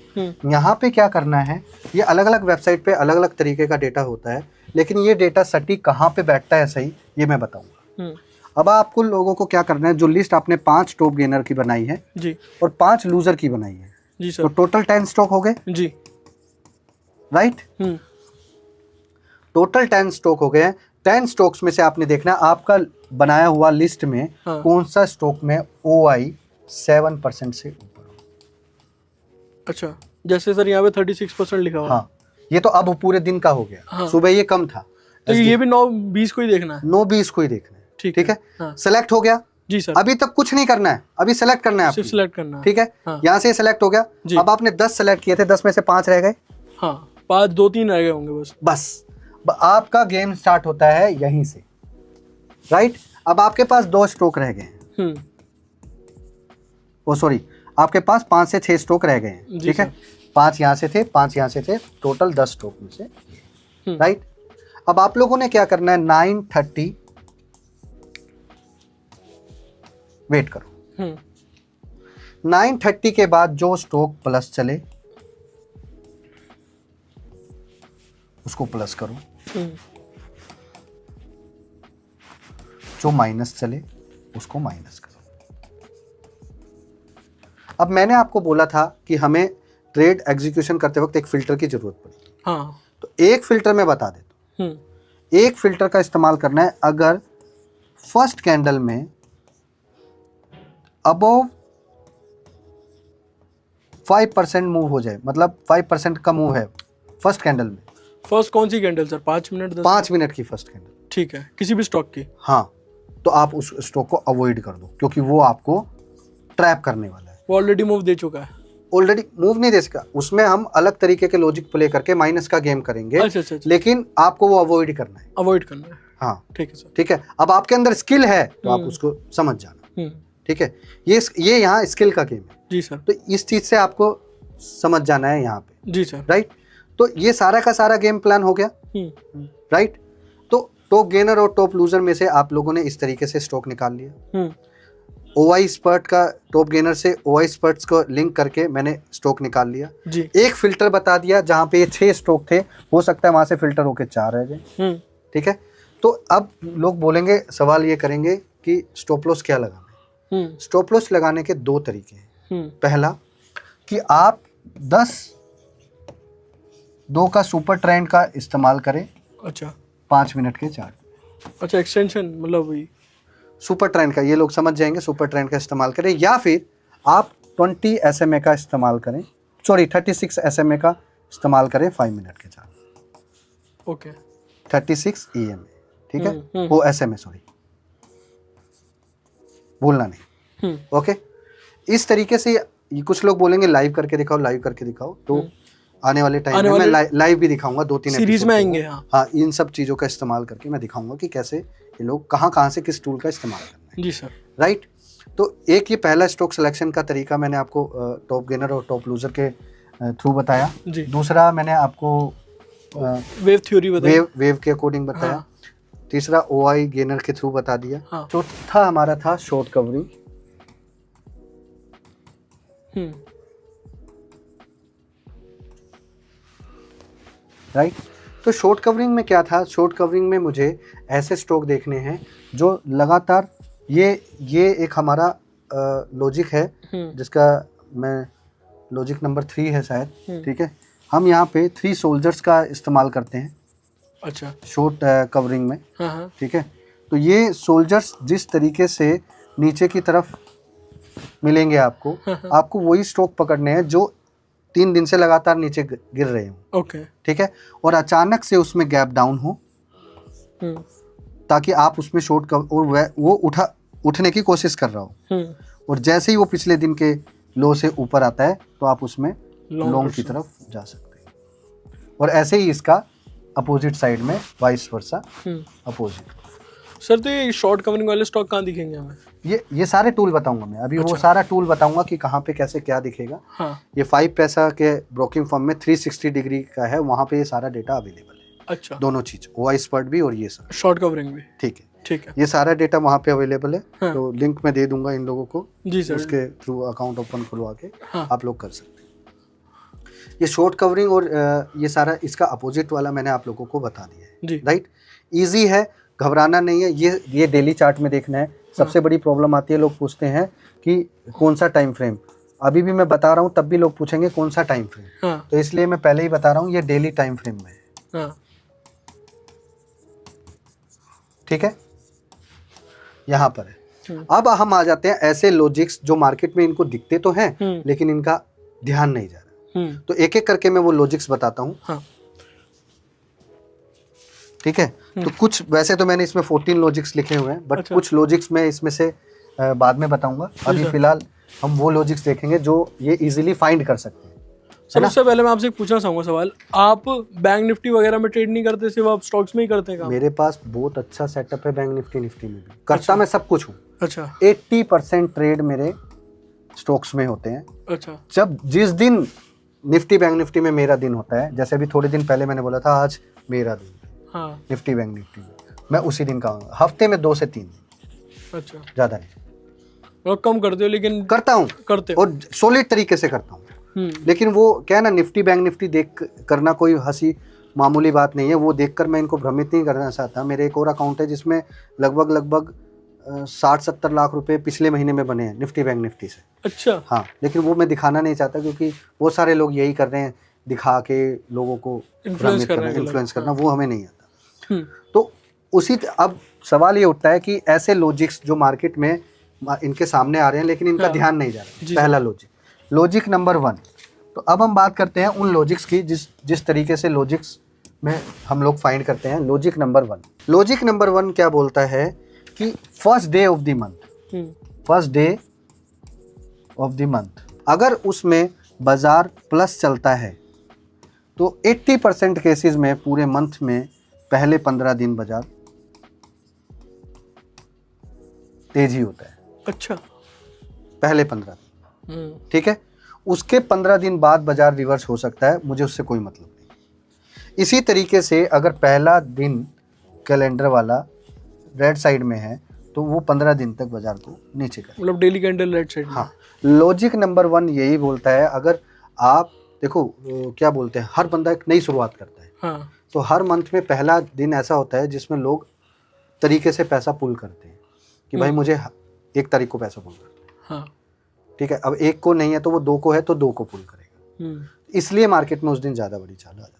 यहाँ पे क्या करना है, ये अलग अलग वेबसाइट पे अलग अलग तरीके का डेटा होता है, लेकिन ये डेटा सटीक कहाँ पे बैठता है सही, ये मैं बताऊंगा। अब आपको लोगों को क्या करना है, जो लिस्ट आपने 5 टॉप गेनर की बनाई है जी और 5 लूजर की बनाई है जी सर, तो टोटल 10 स्टॉक हो गए जी, राइट। टोटल 10 स्टॉक हो गए हैं। 10 स्टॉक्स में से आपने देखना है आपका बनाया हुआ लिस्ट में कौन सा स्टॉक में OI 7% से ऊपर हो। अच्छा, जैसे सर यहाँ पे 36% लिखा हुआ है। हाँ, ये तो अब पूरे दिन का हो गया, सुबह ये कम था, तो ये भी 9-20 को ही देखना है। 9-20 को ही देखना है, ठीक है। सेलेक्ट हो गया जी सर, अभी तक कुछ नहीं करना है, अभी सेलेक्ट करना है, सिर्फ सेलेक्ट करना है, ठीक है। यहाँ से सेलेक्ट हो गया, अब आपने 10 सेलेक्ट किए थे, 10 में से 5 रह गए, हाँ 5 2-3 रह गए होंगे बस आपका गेम स्टार्ट होता है यहीं से, राइट। अब आपके पास 2 स्टॉक रह गए हैं, ओ सॉरी, आपके पास 5 से 6 स्टॉक रह गए हैं, ठीक है। 5 यहाँ से थे, 5 यहाँ से थे, टोटल 10 स्टॉक में से, राइट। अब आप लोगों ने क्या करना है, 9:30 वेट करो। 9:30 के बाद जो स्टॉक प्लस चले उसको प्लस करो, जो माइनस चले उसको माइनस करो। अब मैंने आपको बोला था कि हमें ट्रेड एग्जीक्यूशन करते वक्त एक फिल्टर की जरूरत पड़ी, हाँ, तो एक फिल्टर मैं बता देता हूं। एक फिल्टर का इस्तेमाल करना है अगर फर्स्ट कैंडल में अबव 5% मूव हो जाए, मतलब 5% का मूव है फर्स्ट कैंडल में। फर्स्ट कौन सी कैंडल सर, 5 मिनट 5 मिनट की फर्स्ट कैंडल, ठीक है, किसी भी स्टॉक की, हाँ, तो आप उस स्टॉक को अवॉइड कर दो, क्योंकि वो आपको ट्रैप करने वाला है। वो ऑलरेडी मूव दे चुका है, ऑलरेडी मूव नहीं दे सका, उसमें हम अलग तरीके के लॉजिक प्ले करके माइनस का गेम करेंगे। अच्छा। लेकिन आपको वो अवॉइड करना है, अवॉइड करना है, हाँ ठीक है सर, ठीक है। अब आपके अंदर स्किल है तो आप उसको समझ जाना, ठीक है। ये यहाँ स्किल का गेम है जी सर, तो इस चीज से आपको समझ जाना है यहाँ पे, जी सर, राइट। तो ये सारा का सारा गेम प्लान हो गया, राइट। तो टॉप गेनर और टॉप लूजर में से आप लोगों ने इस तरीके से स्टॉक निकाल लिया। OI स्पर्ट का टॉप गेनर से OI स्पर्ट्स को लिंक करके मैंने स्टॉक निकाल लिया जी। एक फिल्टर बता दिया, जहाँ पे ये 6 स्टॉक थे, हो सकता है वहां से फिल्टर होके 4 रह गए, ठीक है। तो अब लोग बोलेंगे, सवाल ये करेंगे कि स्टॉप लॉस क्या लगाना है। स्टॉप लॉस लगाने के 2 तरीके हैं। पहला कि आप 2 का सुपर ट्रेंड का इस्तेमाल करें, अच्छा 5 मिनट के चार्ट, अच्छा एक्सटेंशन, मतलब वही सुपर ट्रेंड का, ये लोग समझ जाएंगे, सुपर ट्रेंड का इस्तेमाल करें। या फिर आप 20 SMA का इस्तेमाल करें, सॉरी 36 SMA का इस्तेमाल करें 5 मिनट के चार्ट, ओके 36 EMA, ठीक है, वो SMA, सॉरी भूलना नहीं, ओके। इस तरीके से कुछ लोग बोलेंगे लाइव करके दिखाओ, लाइव करके दिखाओ, तो आने वाले टाइम में मैं लाइव भी दिखाऊंगा, 2-3 सीरीज में आएंगे, हाँ, इन सब चीज़ों का इस्तेमाल करके मैं दिखाऊंगा कि कैसे ये लोग कहाँ से किस टूल का इस्तेमाल करना है, जी सर, राइट। तो एक ये पहला स्टॉक सिलेक्शन का तरीका मैंने आपको टॉप गेनर और टॉप लूजर के थ्रू बताया जी। दूसरा मैंने आपको वेव थ्योरी बताया, वेव के अकॉर्डिंग बताया, हाँ। तीसरा OI गेनर के थ्रू बता दिया, हाँ। चौथा हमारा था शॉर्ट कवरिंग, राइट। तो शॉर्ट कवरिंग में क्या था, शॉर्ट कवरिंग में मुझे ऐसे स्टॉक देखने हैं जो लगातार ये एक हमारा लॉजिक है जिसका मैं लॉजिक नंबर 3 है शायद, ठीक है। हम यहाँ पे 3 सोल्जर्स का इस्तेमाल करते हैं, अच्छा, शॉर्ट कवरिंग में, हाँ। ठीक है। तो ये सोल्जर्स जिस तरीके से नीचे की तरफ मिलेंगे आपको, आपको वही स्टॉक पकड़ने हैं जो 3 दिन से लगातार नीचे गिर रहे हो, ओके, ठीक है। और अचानक से उसमें गैप डाउन हो, ताकि आप उसमें शॉर्ट और वो उठने की कोशिश कर रहा हो, और जैसे ही वो पिछले दिन के लो से ऊपर आता है तो आप उसमें लॉन्ग की तरफ जा सकते हैं। और ऐसे ही इसका अपोजिट साइड में वाइस वर्सा अपोजिट। सर तो ये शॉर्ट कवरिंग वाले स्टॉक कहाँ दिखेंगे हमें? ये सारे टूल बताऊंगा मैं अभी। वो सारा टूल बताऊंगा कि कहाँ पे कैसे क्या दिखेगा। हाँ। ये 5 पैसा के ब्रोकिंग फर्म में 360 डिग्री का है, वहाँ पे ये सारा डेटा अवेलेबल है। अच्छा। दोनों चीज, OI स्पर्ट भी और ये सब शॉर्ट कवरिंग भी। ठीक है। ठीक है। ये सारा डेटा वहाँ पे अवेलेबल है। हाँ। तो लिंक मैं दे दूंगा इन लोगों को जी सर। उसके थ्रू अकाउंट ओपन खुलवा के हाँ। आप लोग कर सकते हैं। ये शॉर्ट कवरिंग और ये सारा इसका अपोजिट वाला मैंने आप लोगों को बता दिया है जी। राइट। इजी है, घबराना नहीं है। ये डेली चार्ट में देखना है। सबसे बड़ी प्रॉब्लम आती है, लोग पूछते हैं कि कौन सा टाइम फ्रेम। अभी भी मैं बता रहा हूँ, तब भी लोग पूछेंगे कौन सा टाइम फ्रेम। हाँ। तो इसलिए मैं पहले ही बता रहा हूँ, ये डेली टाइम फ्रेम में है। हाँ। ठीक है, यहाँ पर है। अब हम आ जाते हैं ऐसे लॉजिक्स जो मार्केट में इनको दिखते तो हैं लेकिन इनका ध्यान नहीं जा रहा। तो एक एक करके मैं वो लॉजिक्स बताता हूँ। हाँ। ठीक है। तो कुछ, वैसे तो मैंने इसमें 14 लॉजिक्स लिखे हुए हैं, बट कुछ लॉजिक्स मैं इसमें से बाद में बताऊंगा। अभी फिलहाल हम वो लॉजिक्स देखेंगे जो ये इजीली फाइंड कर सकते हैं। सर उससे पहले मैं आपसे पूछना चाहूंगा सवाल, आप बैंक निफ्टी वगैरह में ट्रेड नहीं करते, सिर्फ आप स्टॉक्स में ही करते हैं काम? मेरे पास बहुत अच्छा सेटअप है बैंक निफ्टी में भी। करता मैं सब कुछ हूँ। अच्छा। 80% ट्रेड मेरे स्टॉक्स में होते हैं। अच्छा। जब जिस दिन निफ्टी बैंक निफ्टी में मेरा दिन होता है, जैसे अभी थोड़े दिन पहले मैंने बोला था आज मेरा दिन, हाँ। निफ्टी बैंक निफ्टी में मैं उसी दिन का आऊँगा। हफ्ते में 2 से 3 दिन। अच्छा। ज़्यादा नहीं। और कम करते हो लेकिन? करता हूँ, करते हो। और सॉलिड तरीके से करता हूँ। लेकिन वो क्या है ना, निफ्टी बैंक निफ्टी देख करना कोई हंसी मामूली बात नहीं है। वो देखकर मैं इनको भ्रमित नहीं करना चाहता। मेरे एक और अकाउंट है जिसमें लगभग 60-70 लाख रुपए पिछले महीने में बने हैं निफ्टी बैंक निफ्टी से। अच्छा। हाँ, लेकिन वो मैं दिखाना नहीं चाहता क्योंकि बहुत सारे लोग यही कर रहे हैं, दिखा के लोगों को इन्फ्लुएंस करना, वो हमें नहीं आता। तो अब सवाल ये उठता है कि ऐसे लॉजिक्स जो मार्केट में इनके सामने आ रहे हैं लेकिन इनका ध्यान नहीं जा रहा। पहला लॉजिक नंबर 1। तो अब हम बात करते हैं उन लॉजिक्स की जिस तरीके से लॉजिक्स में हम लोग फाइंड करते हैं। लॉजिक नंबर 1 क्या बोलता है कि first day of the month अगर उसमें बाजार प्लस चलता है तो 80% केसेस में पूरे मंथ में पहले 15 दिन बाजार तेजी होता है। अच्छा। पहले 15 दिन, ठीक है। उसके 15 दिन बाद बाजार रिवर्स हो सकता है, मुझे उससे कोई मतलब नहीं। इसी तरीके से अगर पहला दिन कैलेंडर वाला रेड साइड में है तो वो 15 दिन तक बाजार को नीचे करेगा, मतलब डेली कैंडल रेड साइड। हाँ। लॉजिक नंबर 1 यही बोलता है, अगर आप देखो क्या बोलते हैं, हर बंदा एक नई शुरुआत करता है। हाँ। तो हर मंथ में पहला दिन ऐसा होता है जिसमें लोग तरीके से पैसा पुल करते हैं कि भाई मुझे 1 तारीख को पैसा पुल करना है। हाँ। ठीक है। अब 1 को नहीं है तो वो 2 को है तो 2 को पुल करेगा। इसलिए मार्केट में उस दिन ज़्यादा बड़ी चाल आ जाती है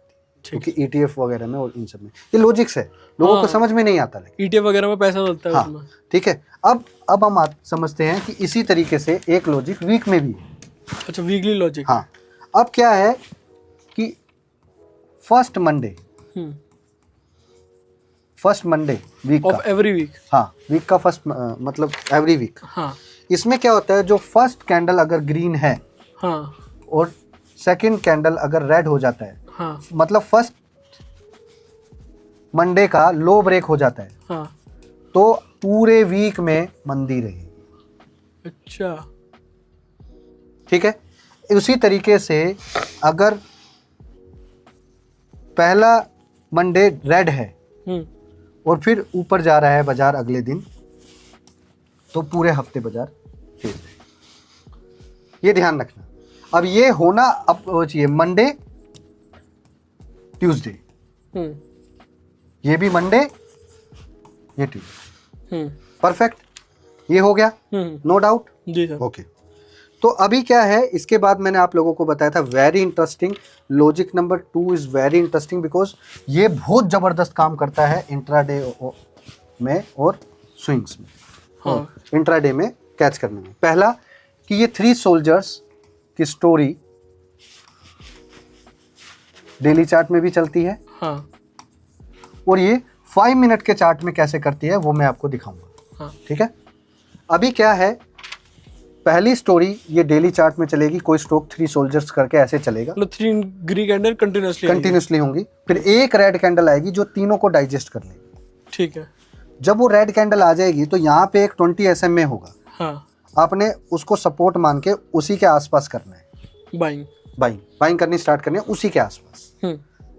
क्योंकि ETF वगैरह में और इन सब में ये लॉजिक्स है, लोगों को समझ में नहीं आता। लेकिन ETF वगैरह में पैसा डलता है उसमें। ठीक है। अब हम समझते हैं कि इसी तरीके से एक लॉजिक वीक में भी है। अच्छा, वीकली लॉजिक। हाँ। अब क्या है कि first Monday week of every week. हाँ, वीक का फर्स्ट मतलब एवरी वीक। हाँ। इसमें क्या होता है, जो फर्स्ट कैंडल अगर ग्रीन है, हाँ, और सेकंड कैंडल अगर रेड हो जाता है, हाँ, मतलब फर्स्ट मंडे का लो ब्रेक हो जाता है, हाँ, तो पूरे वीक में मंदी रहेगी। अच्छा, ठीक है। उसी तरीके से अगर पहला मंडे रेड है और फिर ऊपर जा रहा है बाजार अगले दिन, तो पूरे हफ्ते बाजार तेज रहेगा। ये ध्यान रखना। अब ये होना अब चाहिए मंडे ट्यूसडे, ये भी मंडे ये ट्यूसडे, परफेक्ट। ये हो गया, नो डाउट। जी सर। ओके। तो अभी क्या है, इसके बाद मैंने आप लोगों को बताया था very interesting logic number 2 is very interesting because ये बहुत जबरदस्त काम करता है इंट्राडे में और स्विंग्स में। हाँ। इंट्राडे में कैच करने में। पहला कि ये 3 सोल्जर्स की स्टोरी डेली चार्ट में भी चलती है। हाँ। और ये 5 मिनट के चार्ट में कैसे करती है वो मैं आपको दिखाऊंगा। हाँ। ठीक है। अभी क्या है, पहली स्टोरी ये डेली चार्ट में चलेगी, कोई स्टॉक 3 सोल्जर्स करके ऐसे चलेगा, मतलब 3 ग्रीन कैंडल कंटिन्यूअसली होंगी। फिर एक रेड कैंडल आएगी जो तीनों को डाइजेस्ट कर लेगी। ठीक है। जब वो रेड कैंडल आ जाएगी तो यहाँ पे एक 20 SMA होगा, हाँ, आपने उसको सपोर्ट मान के उसी के आसपास करना है, बाइंग करनी स्टार्ट करनी है उसी के आसपास।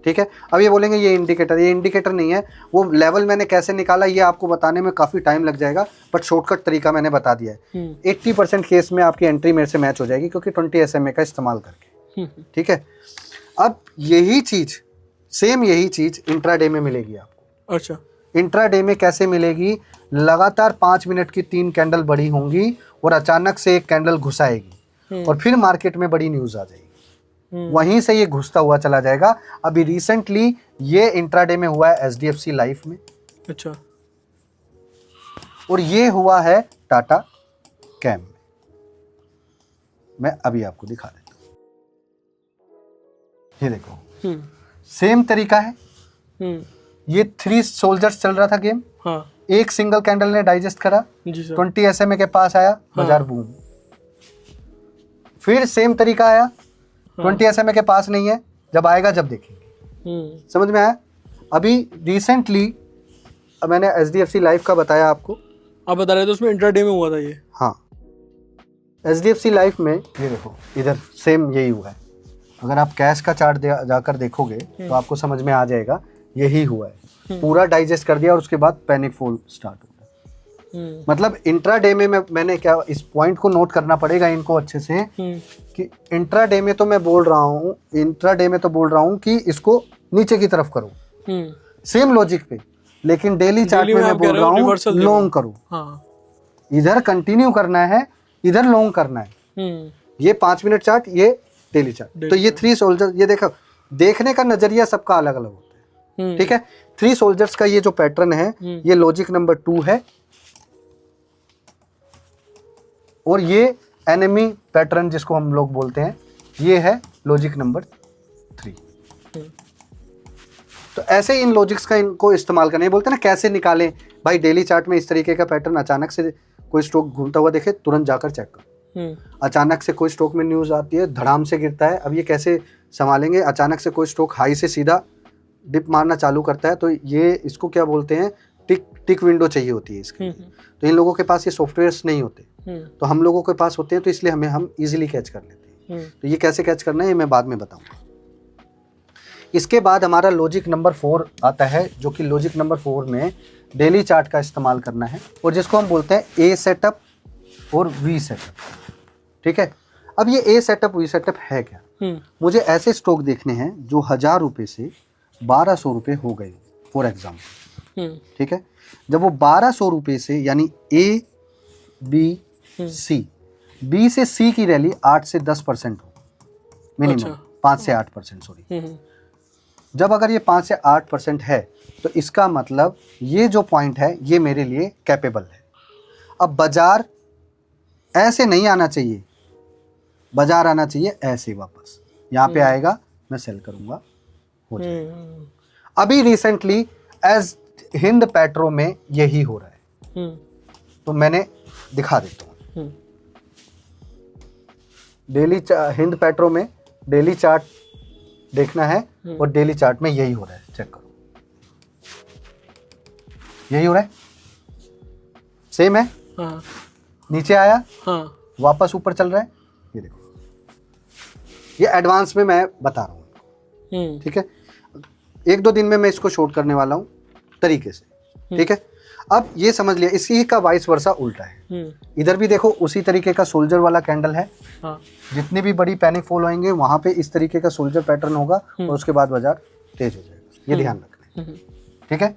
ठीक है। अब ये बोलेंगे ये इंडिकेटर नहीं है, वो लेवल मैंने कैसे निकाला ये आपको बताने में काफ़ी टाइम लग जाएगा, बट शॉर्टकट तरीका मैंने बता दिया है। 80% केस में आपकी एंट्री मेरे से मैच हो जाएगी क्योंकि 20 SMA का इस्तेमाल करके। ठीक है। अब यही चीज़ इंट्राडे में मिलेगी आपको। अच्छा, इंट्राडे में कैसे मिलेगी? लगातार 5 मिनट की 3 कैंडल बड़ी होंगी और अचानक से एक कैंडल घुसाएगी और फिर मार्केट में बड़ी न्यूज़ आ जाएगी, वहीं से ये घुसता हुआ चला जाएगा। अभी रिसेंटली ये इंट्राडे में हुआ है HDFC लाइफ में। अच्छा, और ये हुआ है टाटा कैम में। मैं अभी आपको दिखा देता हूं, ये देखो सेम तरीका है। ये 3 सोल्जर्स चल रहा था गेम, हाँ, एक सिंगल कैंडल ने डाइजेस्ट करा, जी सर, 20 SMA के पास आया, बाजार बूम। फिर सेम तरीका आया, 20 SMA के पास नहीं है, जब आएगा जब देखेंगे। समझ में आया? अभी रिसेंटली मैंने HDFC लाइफ का बताया आपको, आप बता रहे थे उसमें इंट्राडे में हुआ था ये। हाँ, HDFC लाइफ में ये देखो इधर सेम यही हुआ है। अगर आप कैश का चार्ट जाकर देखोगे तो आपको समझ में आ जाएगा यही हुआ है। पूरा डाइजेस्ट कर दिया और उसके बाद पैनिक फॉल स्टार्ट हो गया। मतलब इंट्राडे में मैंने क्या, इस पॉइंट को नोट करना पड़ेगा इनको अच्छे से कि इंट्राडे में तो मैं बोल रहा हूँ कि इसको नीचे की तरफ करो, सेम लॉजिक पे, लेकिन डेली चार्ट में मैं बोल रहा हूँ लॉन्ग करो। हाँ। इधर कंटिन्यू करना है, इधर लॉन्ग करना है। ये 5 मिनट चार्ट, ये डेली चार्ट। तो ये 3 सोल्जर, ये देखो, देखने का नजरिया सबका अलग अलग होता है। ठीक है। 3 सोल्जर्स का ये जो पैटर्न है ये लॉजिक नंबर 2 है और ये एनिमी पैटर्न जिसको हम लोग बोलते हैं ये है लॉजिक नंबर 3। तो ऐसे इन लॉजिक्स का इनको इस्तेमाल करना है। बोलते हैं ना कैसे निकालें भाई, डेली चार्ट में इस तरीके का पैटर्न अचानक से कोई स्टॉक घूमता हुआ देखे, तुरंत जाकर चेक करो। अचानक से कोई स्टॉक में न्यूज़ आती है, धड़ाम से गिरता है, अब ये कैसे संभालेंगे? अचानक से कोई स्टॉक हाई से सीधा डिप मारना चालू करता है, तो ये इसको क्या बोलते हैं, टिक विंडो चाहिए होती है इसकी। तो इन लोगों के पास ये सॉफ्टवेयर्स नहीं होते, तो हम लोगों के पास होते हैं, तो इसलिए हम इजीली कैच कर लेते हैं। तो ये कैसे कैच करना है ये मैं बाद में बताऊंगा। इसके बाद हमारा लॉजिक नंबर 4 आता है, जो कि लॉजिक नंबर 4 में डेली चार्ट का इस्तेमाल करना है और जिसको हम बोलते हैं ए सेटअप और वी सेटअप। ठीक है। अब ये ए सेटअप वी सेटअप है क्या? मुझे ऐसे स्टॉक देखने हैं जो 1000 रुपये से 1200 रुपये हो गए, फॉर एग्जाम्पल। ठीक है। जब वो 1200 रुपये से, यानी ए बी सी, बी से सी की रैली 8 से 10% हो मिनिमम। 5 से 8%, सॉरी। जब अगर ये 5 से 8% है तो इसका मतलब ये जो पॉइंट है ये मेरे लिए कैपेबल है। अब बाजार ऐसे नहीं आना चाहिए, बाजार आना चाहिए ऐसे वापस, यहाँ पे आएगा, मैं सेल करूंगा, हो जाएगा। अभी रिसेंटली एज हिंद पेट्रो में यही हो रहा है, तो मैंने दिखा देता हूँ। डेली हिंद पेट्रो में डेली चार्ट देखना है और डेली चार्ट में यही हो रहा है, चेक करो, यही हो रहा है, सेम है। हाँ। नीचे आया, हाँ, वापस ऊपर चल रहा है, ये देखो, ये एडवांस में मैं बता रहा हूँ। ठीक है। 1-2 दिन में मैं इसको शॉर्ट करने वाला हूँ तरीके से। ठीक है। अब ये समझ लिया, इसी का वाइस वर्सा उल्टा है। इधर भी देखो उसी तरीके का सोल्जर वाला कैंडल है। हाँ। जितनी भी बड़ी पैनिक फॉल होंगे वहां पे इस तरीके का सोल्जर पैटर्न होगा और उसके बाद बाजार तेज हो जाएगा, ये ध्यान रखना है। ठीक है।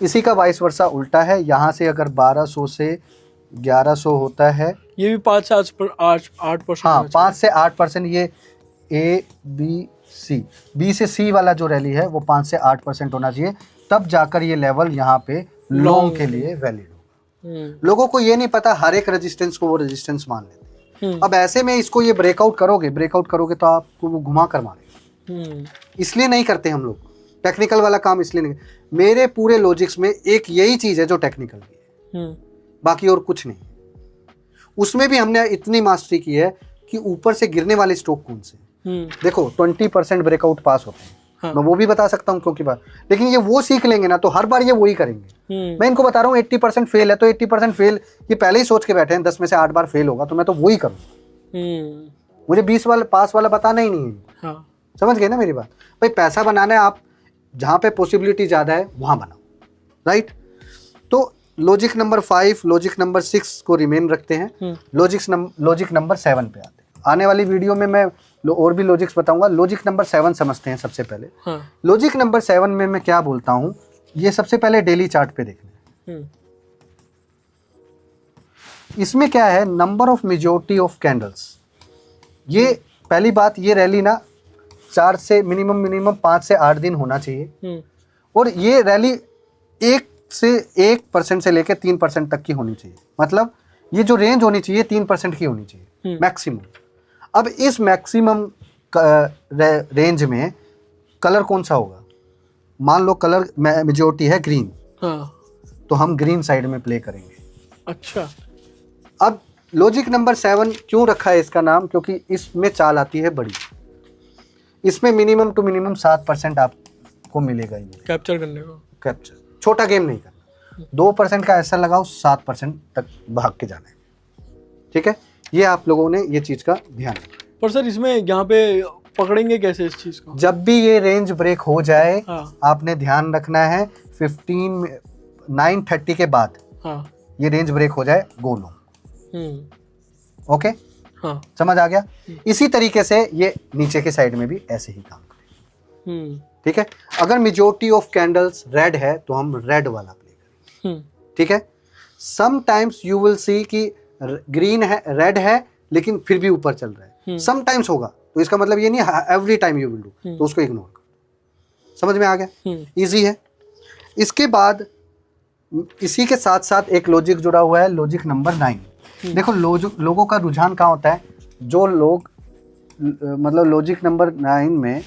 इसी का वाइस वर्सा उल्टा है, यहाँ से अगर 1200 से 1100 होता है, ये भी 5 से 8%। हाँ, 5 से 8%। ये ए बी सी, बी से सी वाला जो रैली है वो 5 से 8% होना चाहिए, तब जाकर ये लेवल यहाँ पे लॉन्ग के लिए वैलिड होगा। लोगों को ये नहीं पता, हर एक रेजिस्टेंस को वो रेजिस्टेंस मान लेते हैं। अब ऐसे में इसको ये ब्रेकआउट करोगे तो आपको वो घुमा कर मारेगा, इसलिए नहीं करते हम लोग टेक्निकल वाला काम, इसलिए नहीं। मेरे पूरे लॉजिक्स में एक यही चीज है जो टेक्निकल की है, बाकी और कुछ नहीं। उसमें भी हमने इतनी मास्टरी की है कि ऊपर से गिरने वाले स्टॉक कौन से, देखो 20% ब्रेकआउट पास होते हैं, हाँ। मैं वो भी बता सकता हूँ क्योंकि बात, लेकिन ये वो सीख लेंगे ना तो हर बार ये वही करेंगे। मैं इनको बता रहा हूँ 80% फेल है तो 80% फेल ये पहले ही सोच के बैठे हैं 10 में से 8 बार फेल होगा तो मैं तो वही करूँ, मुझे 20 वाला पास वाला बताना ही नहीं है। हाँ। समझ गए ना मेरी बात? भाई पैसा बनाना है, आप जहाँ पे पॉसिबिलिटी ज़्यादा है वहाँ बनाओ, राइट? तो लॉजिक नंबर 5, लॉजिक नंबर 6 को रिमेन रखते हैं, लॉजिक नंबर 7 पे आते हैं। आने वाली वीडियो में मैं और भी लॉजिक्स बताऊंगा। लॉजिक नंबर 7 समझते हैं सबसे पहले। लॉजिक नंबर 7 में मैं क्या बोलता हूँ, ये सबसे पहले डेली चार्ट पे देखना है। इसमें क्या है, number of majority of candles. ये पहली बात, ये रैली ना 4 से मिनिमम 5 से 8 दिन होना चाहिए, और ये रैली 1% से लेकर 3% तक की होनी चाहिए। मतलब ये जो रेंज होनी चाहिए 3% की होनी चाहिए मैक्सिमम। अब इस मैक्सिमम रेंज में कलर कौन सा होगा? मान लो कलर मेजॉरिटी है ग्रीन, तो हम ग्रीन साइड में प्ले करेंगे। अच्छा। अब लॉजिक नंबर 7 क्यों रखा है इसका नाम? क्योंकि इसमें चाल आती है बड़ी, इसमें मिनिमम टू मिनिमम 7% आपको मिलेगा ही कैप्चर करने को। कैप्चर, छोटा गेम नहीं करना। 2% का ऐसा लगाओ, 7% तक भाग के जाना है, ठीक है? ये आप लोगों ने ये चीज का ध्यान रखना। पर सर इसमें यहाँ पे पकड़ेंगे कैसे इस चीज को? जब भी ये रेंज ब्रेक हो जाए, हाँ। आपने ध्यान रखना है 9:30 के बाद, हाँ। ये रेंज ब्रेक हो जाए, गो लो। ओके, हाँ। समझ आ गया? इसी तरीके से ये नीचे के साइड में भी ऐसे ही काम करें, ठीक है? अगर मेजॉरिटी ऑफ कैंडल्स रेड है तो हम रेड वाला प्ले करें, ठीक है? समटाइम्स यू विल सी कि ग्रीन है, रेड है, लेकिन फिर भी ऊपर चल रहा है। समटाइम्स होगा, तो इसका मतलब ये नहीं every time you will do, तो उसको इग्नोर करो। समझ में आ गया? इजी है। इसके बाद इसी के साथ साथ एक लॉजिक जुड़ा हुआ है, लॉजिक नंबर 9। देखो लोगों का रुझान कहाँ होता है? जो लोग मतलब लॉजिक नंबर 9 में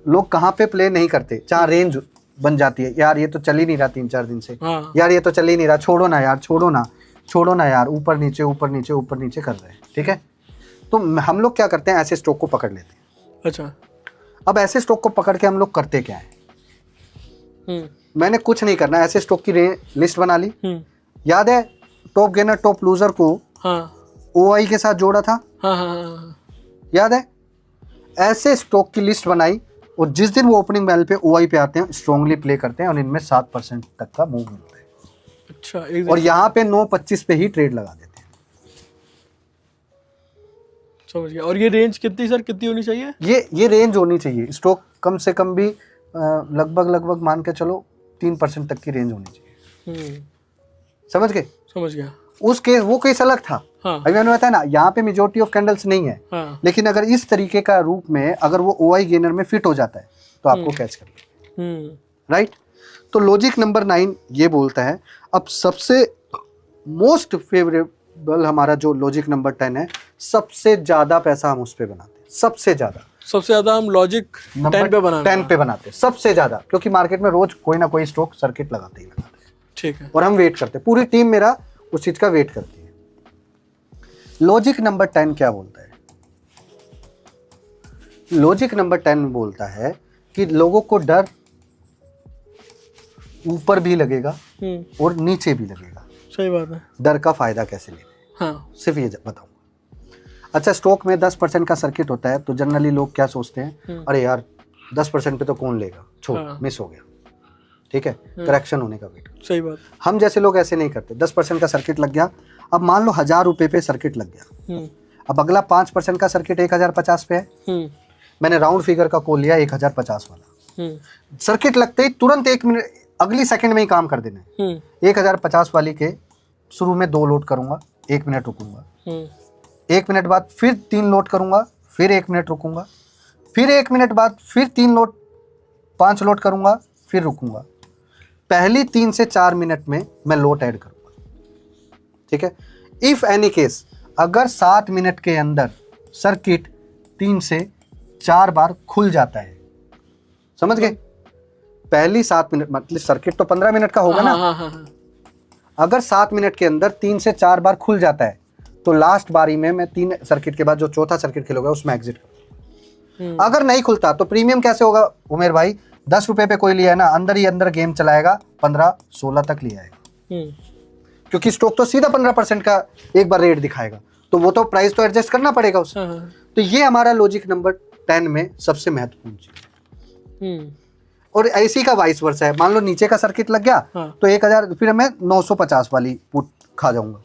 लोग कहाँ पे प्ले नहीं करते, जहाँ रेंज बन जाती है, यार ये तो चल ही नहीं रहा 3-4 दिन से, हाँ। यार ये तो चल ही नहीं रहा, छोड़ो ना यार, छोड़ो ना यार, ऊपर नीचे कर रहे हैं, ठीक है? तो हम लोग क्या करते हैं, ऐसे स्टॉक को पकड़ लेते हैं। अच्छा। अब ऐसे स्टॉक को पकड़ के हम लोग करते क्या है? मैंने कुछ नहीं करना, ऐसे स्टॉक की लिस्ट बना ली। याद है टॉप गेनर टॉप लूजर को OI के साथ जोड़ा था? याद है? ऐसे स्टॉक की लिस्ट बनाई, और जिस दिन वो ओपनिंग बैल पे OI पे आते हैं, स्ट्रांगली प्ले करते हैं, और इनमें 7% तक का मूव मिलता है। अच्छा। और यहाँ पे 9:25 पे ही ट्रेड लगा देते हैं। समझ गया। और ये रेंज कितनी होनी चाहिए? ये रेंज होनी चाहिए, स्टॉक कम से कम भी लगभग मान के चलो 3% तक की रेंज होनी चाहिए। समझ गए? समझ गया। वो केस अलग था। हाँ। अभी मैंने बताया ना, यहाँ पे मेजॉरिटी ऑफ कैंडल्स नहीं है, हाँ। लेकिन अगर इस तरीके का रूप में अगर वो OI गेनर में फिट हो जाता है तो आपको कैच कर लेगा, राइट? तो लॉजिक नंबर 9 ये बोलता है। अब सबसे मोस्ट फेवरेबल हमारा जो लॉजिक नंबर 10 है, सबसे ज्यादा पैसा हम उस पे बनाते हैं, सबसे ज्यादा हम लॉजिक 10 पे बनाते हैं सबसे ज्यादा, क्योंकि मार्केट में रोज कोई ना कोई स्टॉक सर्किट लगाते हैं, ठीक है? और हम वेट करते हैं, पूरी टीम मेरा उस चीज का वेट करती है। लॉजिक नंबर 10 क्या बोलता है? लॉजिक नंबर 10 बोलता है कि लोगों को डर ऊपर भी लगेगा और नीचे भी लगेगा। सही बात है। डर का फायदा कैसे लेना? हाँ। सिर्फ ये बताऊंगा। अच्छा, स्टॉक में 10% का सर्किट होता है, तो जनरली लोग क्या सोचते हैं, अरे यार 10% पे तो कौन लेगा, छोड़, मिस हो गया, ठीक है, करेक्शन होने का वेट। सही बात। हम जैसे लोग ऐसे नहीं करते। 10% का सर्किट लग गया, अब मान लो 1000 रुपए पे सर्किट लग गया, अब अगला 5% का सर्किट 1050 पे है, मैंने राउंड फिगर का कॉल लिया 1050 वाला, सर्किट लगते ही तुरंत 1 मिनट अगली सेकंड में ही काम कर देना है। 1050 वाली के शुरू में 2 लोड करूंगा, 1 मिनट रुकूंगा, 1 मिनट बाद फिर 3 लोड करूंगा, फिर 1 मिनट रुकूंगा, फिर 1 मिनट बाद फिर 5 लोड करूंगा, फिर रुकूंगा। पहली 3 से 4 मिनट में मैं लोड ऐड करूंगा, ठीक है? इफ एनी केस अगर 7 मिनट के अंदर सर्किट 3 से 4 बार खुल जाता है, समझ गए? पहली 7 मिनट मतलब सर्किट तो 15 मिनट का होगा ना। अगर 7 मिनट के अंदर 3 से 4 बार खुल जाता है, तो लास्ट बारी में मैं 3 सर्किट के बाद जो चौथा सर्किट खेलूंगा उसमें एग्जिट करूंगा। अगर नहीं खुलता तो प्रीमियम कैसे होगा उमेर भाई? 10 रुपए पे कोई लिया है ना, अंदर ही अंदर गेम चलाएगा, 15-16 तक ले आएगा, क्योंकि स्टॉक तो सीधा 15% का एक बार रेट दिखाएगा, तो वो तो प्राइस तो एडजस्ट करना पड़ेगा उससे। तो ये हमारा लॉजिक नंबर 10 में सबसे महत्वपूर्ण चीज। और ऐसी का वाइस वर्सा है, मान लो नीचे का सर्किट लग गया तो 1000, फिर मैं 950 वाली पुट खा जाऊंगा।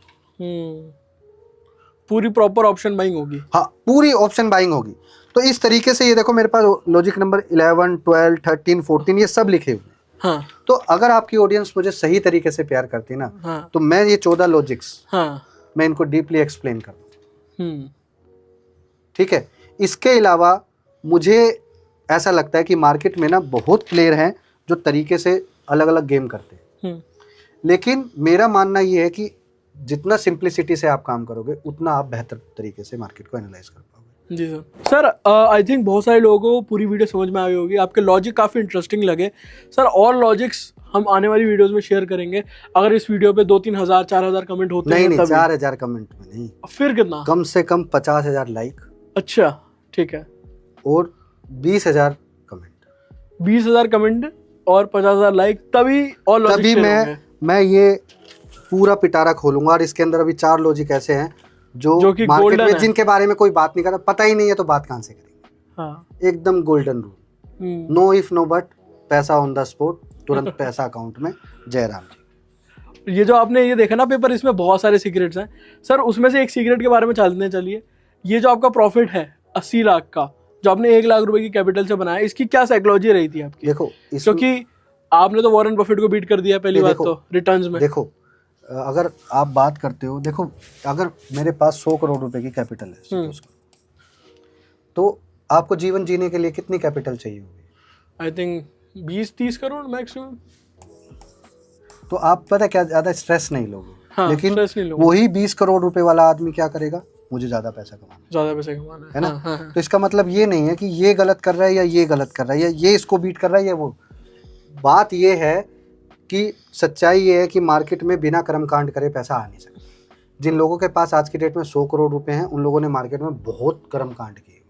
पूरी प्रॉपर ऑप्शन बाइंग होगी। हाँ, पूरी ऑप्शन बाइंग होगी। तो इस तरीके से ये देखो मेरे पास लॉजिक नंबर 11, 12, 13, 14 ये सब लिखे हुए। हाँ। तो अगर आपकी ऑडियंस मुझे सही तरीके से प्यार करती ना, तो मैं ये 14 लॉजिक्स मैं इनको डीपली एक्सप्लेन कर दूं। ठीक है। इसके अलावा मुझे ऐसा लगता है कि मार्केट में ना बहुत प्लेयर हैं जो तरीके से अलग अलग गेम करते हैं, लेकिन मेरा मानना ये है कि जितना सिंप्लिसिटी से आप काम करोगे उतना आप बेहतर तरीके से मार्केट को एनालाइज कर पाओगे। जी सर। आई थिंक बहुत सारे लोगों को पूरी वीडियो समझ में आई होगी, आपके लॉजिक काफ़ी इंटरेस्टिंग लगे सर। और लॉजिक्स हम आने वाली वीडियोस में शेयर करेंगे। अगर इस वीडियो पे 2-3 हज़ार 4,000 कमेंट होते हैं, नहीं 4,000 कमेंट में नहीं, फिर कितना? कम से कम 50,000 लाइक। अच्छा, ठीक है। और 20,000 कमेंट। 20,000 कमेंट और 50,000 लाइक, तभी और तभी मैं ये पूरा पिटारा खोलूंगा। और इसके अंदर अभी 4 लॉजिक ऐसे हैं जो कि मार्केट में जिनके बारे में कोई बात नहीं कर रहा, पता ही नहीं है, तो बात कहां से करेंगे। हाँ। एकदम golden rule, no if no but, पैसा ऑन द स्पॉट, तुरंत पैसा अकाउंट में, जय राम जी। ये जो आपने ये देखा ना पेपर, इसमें बहुत सारे सीक्रेट्स हैं सर। उसमें से एक सीक्रेट के बारे में चलते हैं, चलिए। ये जो आपका प्रॉफिट है 80 लाख का, जो आपने 1 लाख रुपए की कैपिटल से बनाया, इसकी क्या साइकोलॉजी रही थी आपकी? देखो, क्योंकि आपने तो वॉरेन बफेट को बीट कर दिया पहली बात तो रिटर्न्स में। देखो, अगर आप बात करते हो, देखो अगर मेरे पास 100 करोड़ रुपए की कैपिटल है, तो आपको जीवन जीने के लिए कितनी कैपिटल चाहिए होगी? I think 20-30 crore maximum. तो आप पता क्या, ज्यादा स्ट्रेस नहीं लोगे। हाँ, लेकिन वही 20 करोड़ रुपए वाला आदमी क्या करेगा? मुझे ज्यादा पैसा कमाना है ना। हाँ। तो इसका मतलब ये नहीं है कि ये गलत कर रहा है या ये गलत कर रहा है या ये इसको बीट कर रहा है या वो। बात ये है कि सच्चाई ये है कि मार्केट में बिना कर्मकांड करे पैसा आ नहीं सकता। जिन लोगों के पास आज की डेट में 100 करोड़ रुपए हैं, उन लोगों ने मार्केट में बहुत कर्मकांड किए,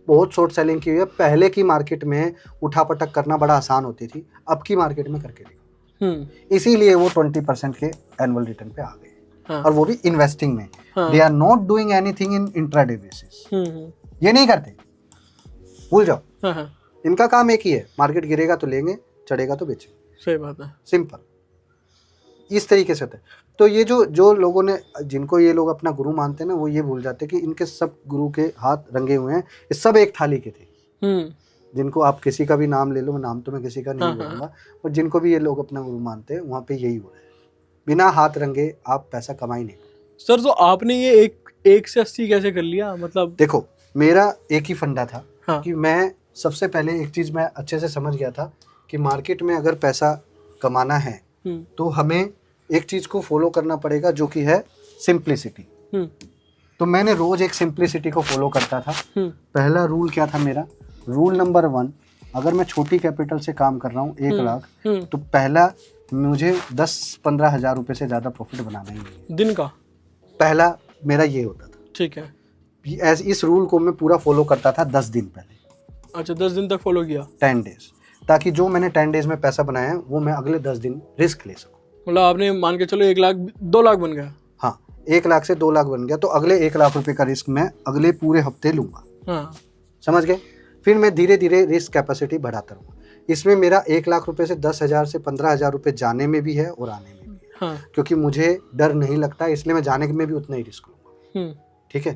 बहुत शॉर्ट सेलिंग की हुई है। पहले की मार्केट में उठापटक करना बड़ा आसान होती थी, अब की मार्केट में करके देखो। इसीलिए वो 20% के एनुअल रिटर्न पे आ गए। हाँ। और वो भी इन्वेस्टिंग में। They are not doing anything in intraday basis. ये नहीं करते, भूल जाओ। हाँ। इनका काम एक ही है, मार्केट गिरेगा तो लेंगे, चढ़ेगा तो बेचेंगे। सही बात है, सिंपल। इस तरीके से होता है। तो ये जो लोगों ने, जिनको ये लोग अपना गुरु मानते हैं ना, वो ये भूल जाते हैं कि इनके सब गुरु के हाथ रंगे हुए हैं, ये सब एक थाली के थे। जिनको आप किसी का भी नाम ले लो, नाम तो मैं किसी का नहीं लूंगा, और जिनको भी ये लोग अपना गुरु मानते हैं, वहाँ पे यही हो रहा है। बिना हाथ रंगे आप पैसा कमा ही नहीं सर। तो आपने ये एक से 80 कैसे कर लिया? मतलब देखो, मेरा एक ही फंडा था। हाँ। कि मैं सबसे पहले एक चीज मैं अच्छे से समझ गया था कि मार्केट में अगर पैसा कमाना है तो हमें एक चीज को फॉलो करना पड़ेगा, जो कि है सिंप्लिसिटी। तो मैंने रोज एक सिंप्लिसिटी को फॉलो करता था। पहला रूल क्या था मेरा? रूल नंबर 1, अगर मैं छोटी कैपिटल से काम कर रहा हूँ 1 लाख, तो पहला मुझे 10-15 हज़ार रुपए से ज्यादा प्रॉफिट बनाना ही नहीं दिन का। पहला मेरा ये होता था। ठीक है। इस रूल को मैं पूरा फॉलो करता था 10 दिन पहले। अच्छा, 10 दिन तक फॉलो किया? 10 डेज, ताकि जो मैंने 10 डेज में पैसा बनाया है वो मैं अगले 10 दिन रिस्क ले सकूं। मतलब आपने मान के चलो 1 लाख 2 लाख बन गया। हाँ, 1 लाख से 2 लाख बन गया, तो अगले 1 लाख रुपए का रिस्क मैं अगले पूरे हफ्ते लूंगा। हाँ। समझ गए? फिर मैं धीरे धीरे रिस्क कैपेसिटी बढ़ाता रहूँगा। इसमें मेरा 1 लाख रुपए से 10,000 से 15,000 रुपए जाने में भी है और आने में भी है। हाँ। क्योंकि मुझे डर नहीं लगता, इसलिए मैं जाने में भी उतना ही रिस्क लूँगा। ठीक है?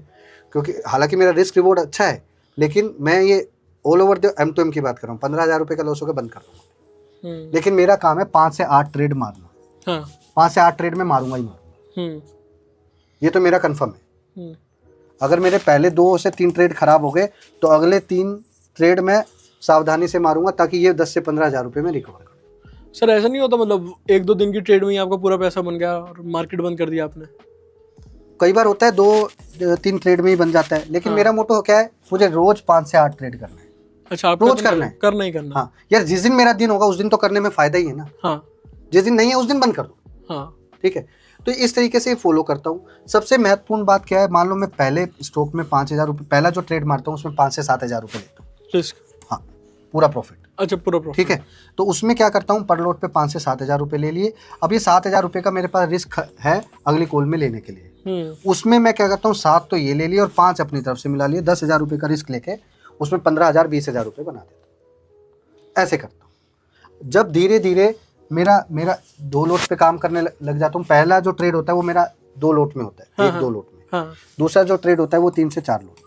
क्योंकि हालांकि मेरा रिस्क रिवॉर्ड अच्छा है, लेकिन मैं ये all over the M to M की बात कर रहा हूँ। 15,000 रुपए का लॉस होकर बंद कर दूँगा। लेकिन मेरा काम है 5 से 8 ट्रेड मारना। हाँ। 5 से 8 ट्रेड में मारूंगा ही मारूंगा। ये तो मेरा कंफर्म है। अगर मेरे पहले 2 से 3 ट्रेड खराब हो गए तो अगले 3 ट्रेड में सावधानी से मारूंगा, ताकि ये 10 से 15,000 रुपए में रिकवर करूं। सर ऐसा नहीं होता, मतलब 1-2 दिन की ट्रेड में ही आपका पूरा पैसा बन गया और मार्केट बंद कर दिया आपने? कई बार होता है 2-3 ट्रेड में ही बन जाता है, लेकिन हाँ। मेरा मोटो क्या है, मुझे रोज 5 से 8 ट्रेड करना है। अच्छा, आप रोज करना ही करना। हाँ यार, जिस दिन मेरा दिन होगा उस दिन तो करने में फायदा ही है ना। हाँ। जिस दिन नहीं है उस दिन बंद कर दो। हाँ। ठीक है। तो इस तरीके से फॉलो करता हूँ। सबसे महत्वपूर्ण बात क्या है, मान लो मैं पहले स्टॉक में 5,000 रुपये, पहला जो ट्रेड मारता हूँ उसमें 5 से 7,000 रुपये लेता हूँ रिस्क। हाँ, पूरा प्रॉफिट। अच्छा, पूरा प्रॉफिट, ठीक है। तो उसमें क्या करता हूँ, पर लॉट पे 5 से 7,000 रुपये ले लिए। अब ये 7,000 रुपये का मेरे पास रिस्क है अगली कॉल में लेने के लिए। उसमें मैं क्या करता हूँ, 7 तो ये ले लिए और 5 अपनी तरफ से मिला लिए, 10,000 रुपये का रिस्क लेके उसमें 15,000 20,000 रुपये बना देता हूँ। ऐसे करता हूँ। जब धीरे धीरे मेरा 2 लोट पे काम करने लग जाता हूँ। पहला जो ट्रेड होता है वो मेरा 2 लोट में होता है, 1-2 लोट में। दूसरा जो ट्रेड होता है वो 3 से 4 लोट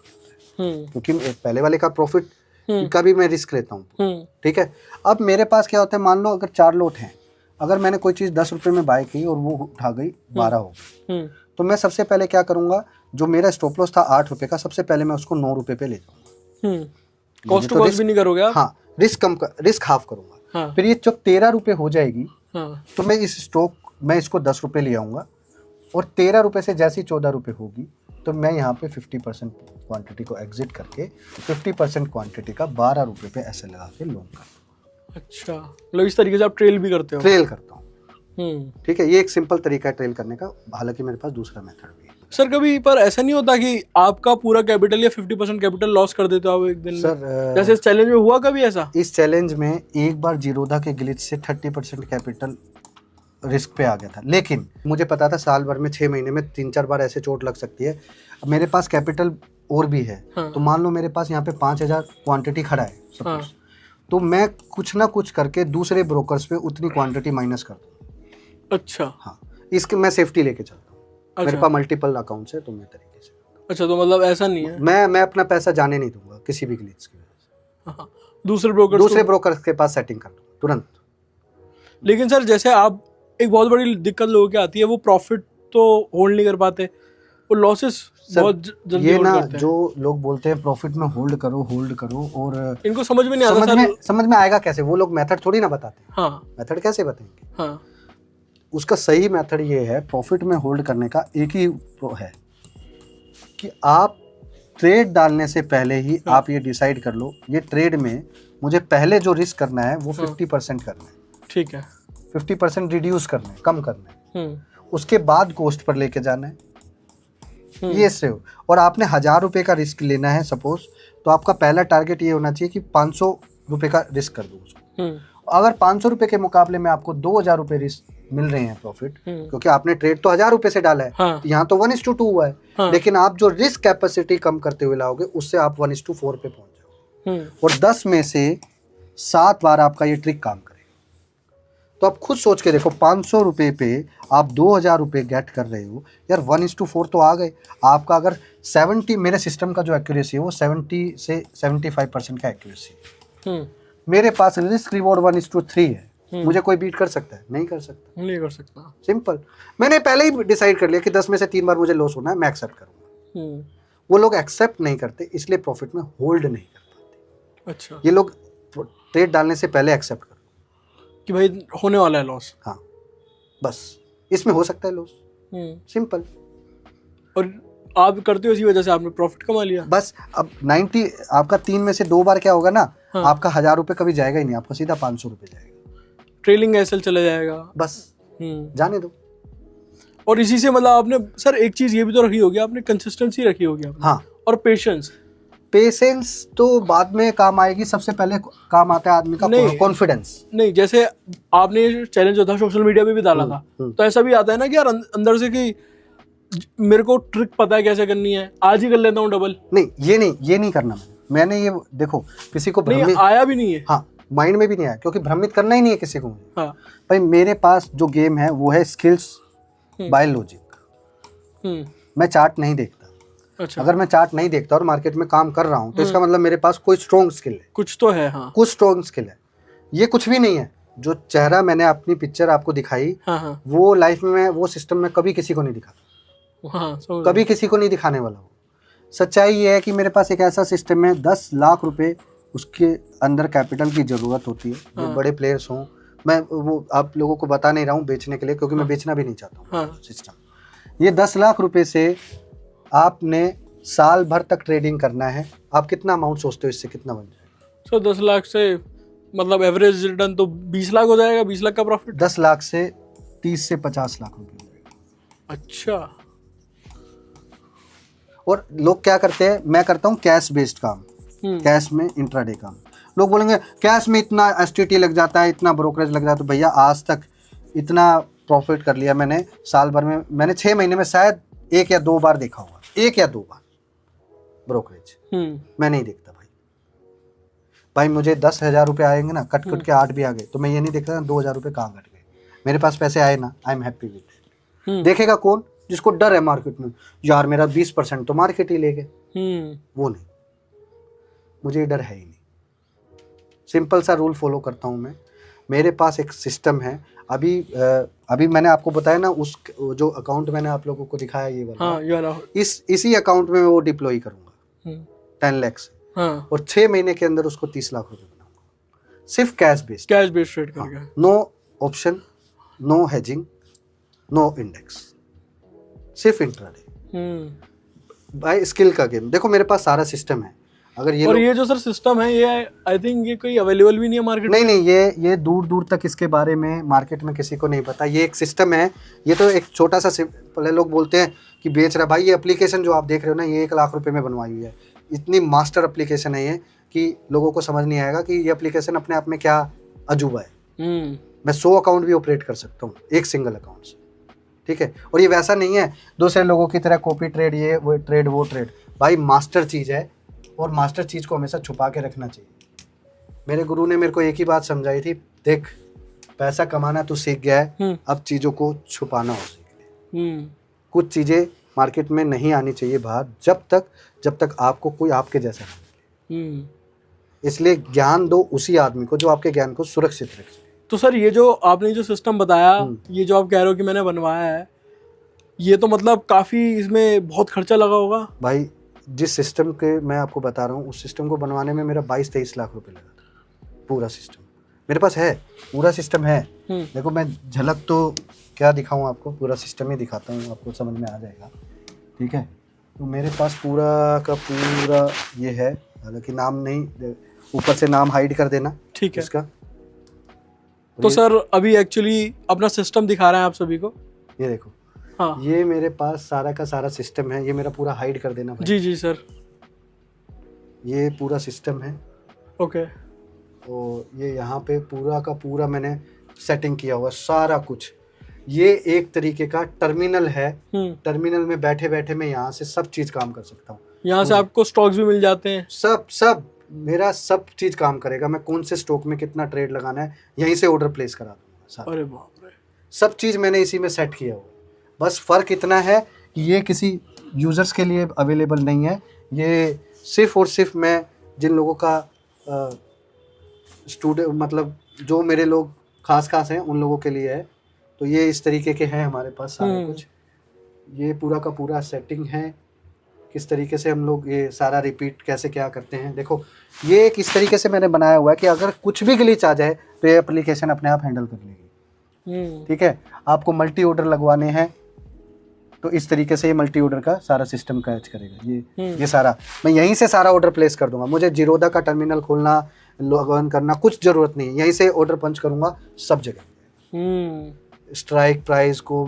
में, क्योंकि पहले वाले का प्रॉफिट का भी मैं रिस्क लेता हूँ। ठीक है। अब मेरे पास क्या होता है, मान लो अगर 4 लोट हैं, अगर मैंने कोई चीज़ 10 रुपये में बाय की और वो उठा गई 12 हो गई, तो मैं सबसे पहले क्या करूँगा, जो मेरा स्टॉप लॉस था 8 रुपये का, सबसे पहले मैं उसको 9 रुपये पे ले जाऊँगा। कॉस्ट टू कॉस्ट भी नहीं करोगे आप? हाँ, रिस्क हाफ करूँगा। फिर ये जब 13 रुपये हो जाएगी तो मैं इस स्टॉक मैं इसको 10 रुपये ले आऊँगा और 13 रुपये से जैसी 14 रुपये होगी तो मैं यहाँ पे 50% क्वांटिटी को एग्जिट करके 50% क्वांटिटी का 12 रुपये पे ऐसे लगा के लूँगा। अच्छा, मतलब इस तरीके से आप ट्रेल भी करते हो? ट्रेल करता हूँ। ठीक है, ये एक सिंपल तरीका है ट्रेल करने का, हालांकि मेरे पास दूसरा मेथड भी है। सर कभी पर ऐसा नहीं होता कि आपका पूरा कैपिटल या 50% कैपिटल लॉस कर देते हो आप एक दिन में? सर जैसे इस चैलेंज में हुआ कभी ऐसा? इस चैलेंज में एक बार जीरोधा के ग्लिच से 30% कैपिटल रिस्क पे आ गया था, लेकिन मुझे पता था साल भर में 6 महीने में 3-4 बार ऐसे चोट लग सकती है। अब मेरे पास कैपिटल और भी है, तो मान लो मेरे पास यहाँ पे 5,000 क्वांटिटी खड़ा है सपोज, तो मैं कुछ ना कुछ करके दूसरे ब्रोकर्स पे उतनी क्वांटिटी माइनस कर दूँ। अच्छा। हाँ, इसके मैं सेफ्टी लेके चलता हूँ। मेरे पास मल्टीपल अकाउंट्स है, तो मैं तरीके से। अच्छा, तो मतलब ऐसा नहीं है, मैं अपना पैसा जाने नहीं दूंगा किसी भी ग्लिच की वजह से। दूसरे ब्रोकर के पास सेटिंग कर दूँ तुरंत। लेकिन सर जैसे आप, एक बहुत बड़ी दिक्कत लोगों की आती है, वो प्रॉफिट तो होल्ड नहीं कर पाते, वो लॉसेस बहुत जल्दी ये होल्ड ना करते हैं। जो लोग बोलते हैं प्रॉफिट में होल्ड करो, और इनको समझ में नहीं आता सर। समझ में आएगा कैसे? वो लोग मेथड थोड़ी ना बताते हैं। हाँ, मेथड कैसे बताएंगे? हाँ, उसका सही मेथड ये है, प्रॉफिट में होल्ड करने का एक ही है कि आप ट्रेड डालने से पहले ही आप ये डिसाइड कर लो, ये ट्रेड में मुझे पहले जो रिस्क करना है वो 50% करना है। ठीक है, 50% रिड्यूस करना है, कम करना है, उसके बाद कॉस्ट पर लेके जाना है। ये से हो, और आपने 1,000 रुपये का रिस्क लेना है सपोज, तो आपका पहला टारगेट ये होना चाहिए कि 500 रुपये का रिस्क कर दो उसको। अगर 500 रुपये के मुकाबले में आपको 2,000 रुपये रिस्क मिल रहे हैं प्रॉफिट, क्योंकि आपने ट्रेड तो 1,000 रुपये से डाला है, हाँ, यहाँ तो 1:2 हुआ है, लेकिन आप जो रिस्क कैपेसिटी कम करते हुए लाओगे उससे आप 1:4 पे पहुंच जाओगे, और 10 में से 7 बार आपका ये ट्रिक काम करेगा। तो आप खुद सोच के देखो, 500 रुपये पे आप 2,000 रुपये गेट कर रहे हो यार, 1:4 तो आ गए आपका। अगर 70, मेरे सिस्टम का जो एक्यूरेसी है वो 70 से 75% का एक्यूरेसी है। मेरे पास रिस्क रिवॉर्ड 1:3 है। मुझे कोई बीट कर सकता है? नहीं कर सकता। नहीं कर सकता। सिंपल। मैंने पहले ही डिसाइड कर लिया कि 10 में से 3 बार मुझे लॉस होना है, मैं एक्सेप्ट करूँगा। वो लोग एक्सेप्ट नहीं करते, इसलिए प्रॉफिट में होल्ड नहीं कर पाते। अच्छा, ये लोग ट्रेड डालने से पहले एक्सेप्ट करो कि भाई होने वाला है लॉस। हाँ, बस इसमें हो सकता है लॉस, सिंपल। और आप करते हो, इसी वजह से आपने प्रॉफिट कमा लिया। बस अब 90 आपका 3 में से 2 बार क्या होगा ना, आपका 1,000 रुपये कभी जाएगा ही नहीं, आपका सीधा 500 रुपये जाएगा। ट्रेलिंग एसएल चला जाएगा, बस जाने दो। और इसी से मतलब आपने सर एक चीज ये भी तो रखी होगी, आपने कंसिस्टेंसी रखी होगी आपने। हाँ, और पेशेंस तो बाद में काम आएगी, सबसे पहले काम आता है आदमी का कॉन्फिडेंस। नहीं, जैसे आपने चैलेंज जो था सोशल मीडिया पे भी डाला था, तो ऐसा भी आता है ना कि यार अंदर से कि मेरे को ट्रिक पता है कैसे करनी है, आज ही कर लेता हूँ डबल। नहीं, ये नहीं करना मैंने ये देखो, किसी को नहीं आया भी नहीं है। हाँ, माइंड में भी नहीं आया, क्योंकि भ्रमित करना ही नहीं है किसी को। हाँ, भाई मेरे पास जो गेम है वो है स्किल्स बाय लॉजिक। मैं चार्ट नहीं देखता। अच्छा, अगर मैं चार्ट नहीं देखता और मार्केट में काम कर रहा हूँ तो इसका मतलब मेरे पास कोई स्ट्रॉन्ग स्किल है, कुछ तो है। हाँ, कुछ स्ट्रॉन्ग स्किल है। ये कुछ भी नहीं है। जो चेहरा मैंने अपनी पिक्चर आपको दिखाई, हाँ, वो लाइफ में वो सिस्टम में कभी किसी को नहीं दिखाता। हाँ, कभी किसी को नहीं दिखाने वाला हूँ। सच्चाई ये है कि मेरे पास एक ऐसा सिस्टम है, 10 लाख रुपए उसके अंदर कैपिटल की ज़रूरत होती है। जो बड़े प्लेयर्स हों, मैं वो आप लोगों को बता नहीं रहा हूँ बेचने के लिए, क्योंकि मैं बेचना भी नहीं चाहता हूँ सिस्टम। ये 10 लाख रुपए से आपने साल भर तक ट्रेडिंग करना है। आप कितना अमाउंट सोचते हो इससे कितना बन जाएगा? सो 10 लाख से मतलब एवरेज रिटर्न तो 20 लाख हो जाएगा, 20 लाख का प्रॉफिट। 10 लाख से 30 से 50 लाख रुपए। अच्छा। और लोग क्या करते हैं, मैं करता हूँ कैश बेस्ड काम, कैश में इंट्राडे काम। लोग बोलेंगे कैश में इतना एसटीटी लग जाता है, इतना ब्रोकरेज लग जाता है। तो भैया आज तक इतना प्रॉफिट कर लिया मैंने साल भर में, मैंने 6 महीने में शायद 1 या 2 बार देखा होगा, 1 या 2 बार ब्रोकरेज। मैं नहीं देखता भाई मुझे 10,000 रुपये आएंगे ना, कट के 8 भी आ गए तो मैं ये नहीं देखता 2,000 रुपये कहाँ कट गए। मेरे पास पैसे आए ना, आई एम हैप्पी विथ। देखेगा कौन? जिसको डर है मार्केट में, यार मेरा 20% तो मार्केट ही ले गए, वो नहीं, मुझे डर है ही नहीं। सिंपल सा रूल फॉलो करता हूँ मैं। मेरे पास एक सिस्टम है। अभी मैंने आपको बताया ना, उस जो अकाउंट मैंने आप लोगों को दिखाया ये वाला, हाँ, ये वाला। इसी अकाउंट में वो डिप्लॉय करूंगा 10 लाख से, हाँ। और 6 महीने के अंदर उसको 30 लाख रुपए बनाऊंगा, सिर्फ कैश बेस्ड ट्रेड करके। No option, no hedging, no index, सिर्फ इंट्राडे। भाई स्किल का गेम। देखो मेरे पास सारा सिस्टम है। अगर ये और ये जो सर सिस्टम है, ये आई थिंक ये कोई अवेलेबल भी नहीं है मार्केट में। नहीं, ये दूर दूर तक इसके बारे में मार्केट में किसी को नहीं पता। ये एक सिस्टम है, ये तो एक छोटा सा, पहले लोग बोलते हैं कि बेच रहा। भाई ये एप्लीकेशन जो आप देख रहे हो ना, ये 1 लाख रुपए में बनवाई हुई है। इतनी मास्टर एप्लीकेशन है ये कि लोगों को समझ नहीं आएगा कि ये एप्लीकेशन अपने आप में क्या अजूबा है। मैं 100 अकाउंट भी ऑपरेट कर सकता हूँ एक सिंगल अकाउंट से, ठीक है। और ये वैसा नहीं है दूसरे लोगों की तरह कॉपी ट्रेड, ये वो ट्रेड। भाई मास्टर चीज़ है, और मास्टर चीज़ को हमेशा छुपा के रखना चाहिए। मेरे गुरु ने मेरे को एक ही बात समझाई थी, देख पैसा कमाना तू सीख गया है, अब चीज़ों को छुपाना हो सीख ले। कुछ चीज़ें मार्केट में नहीं आनी चाहिए बाहर जब तक आपको कोई आपके जैसा ना मिले। इसलिए ज्ञान दो उसी आदमी को जो आपके ज्ञान को सुरक्षित रखे। तो सर ये जो आपने जो सिस्टम बताया, ये जो आप कह रहे हो कि मैंने बनवाया है, ये तो मतलब काफ़ी इसमें बहुत खर्चा लगा होगा। भाई जिस सिस्टम के मैं आपको बता रहा हूँ, उस सिस्टम को बनवाने में मेरा 22-23 लाख रुपए लगा था। पूरा सिस्टम मेरे पास है, पूरा सिस्टम है। देखो मैं झलक तो क्या दिखाऊं आपको, पूरा सिस्टम ही दिखाता हूँ, आपको समझ में आ जाएगा, ठीक है। तो मेरे पास पूरा का पूरा ये है, हालांकि नाम नहीं, ऊपर से नाम हाइड कर देना, ठीक है इसका। तो सर अभी एक्चुअली अपना सिस्टम दिखा रहे हैं आप सभी को, ये देखो। हाँ। ये मेरे पास सारा का सारा सिस्टम है। ये मेरा पूरा हाइड कर देना भाई। जी सर। ये पूरा सिस्टम है, ओके। और ये यहाँ पे पूरा का पूरा मैंने सेटिंग किया हुआ सारा कुछ। ये एक तरीके का टर्मिनल है। टर्मिनल में बैठे बैठे मैं यहाँ से सब चीज़ काम कर सकता हूँ। यहाँ से आपको स्टॉक्स भी मिल जाते हैं, सब मेरा सब चीज़ काम करेगा। मैं कौन से स्टॉक में कितना ट्रेड लगाना है यहीं से ऑर्डर प्लेस करा दूँगा। अरे बाप रे, सब चीज़ मैंने इसी में सेट किया हुआ। बस फ़र्क इतना है कि ये किसी यूज़र्स के लिए अवेलेबल नहीं है। ये सिर्फ़ और सिर्फ मैं जिन लोगों का स्टूडेंट, मतलब जो मेरे लोग खास हैं उन लोगों के लिए है। तो ये इस तरीके के हैं हमारे पास सारा कुछ। ये पूरा का पूरा सेटिंग है, किस तरीके से हम लोग ये सारा रिपीट कैसे क्या करते हैं। देखो ये एक इस तरीके से मैंने बनाया हुआ है कि अगर कुछ भी ग्लिच आ जाए तो ये एप्लीकेशन अपने आप हैंडल कर लेगी, ठीक है। आपको मल्टी ऑर्डर लगवाने हैं तो इस तरीके से ये मल्टी ऑर्डर का सारा सिस्टम कैच करेगा। ये सारा मैं यहीं से सारा ऑर्डर प्लेस कर दूंगा। मुझे जीरोधा का टर्मिनल खोलना, लॉग ऑन करना कुछ जरूरत नहीं है। यहीं से ऑर्डर पंच करूंगा सब जगह। स्ट्राइक प्राइस को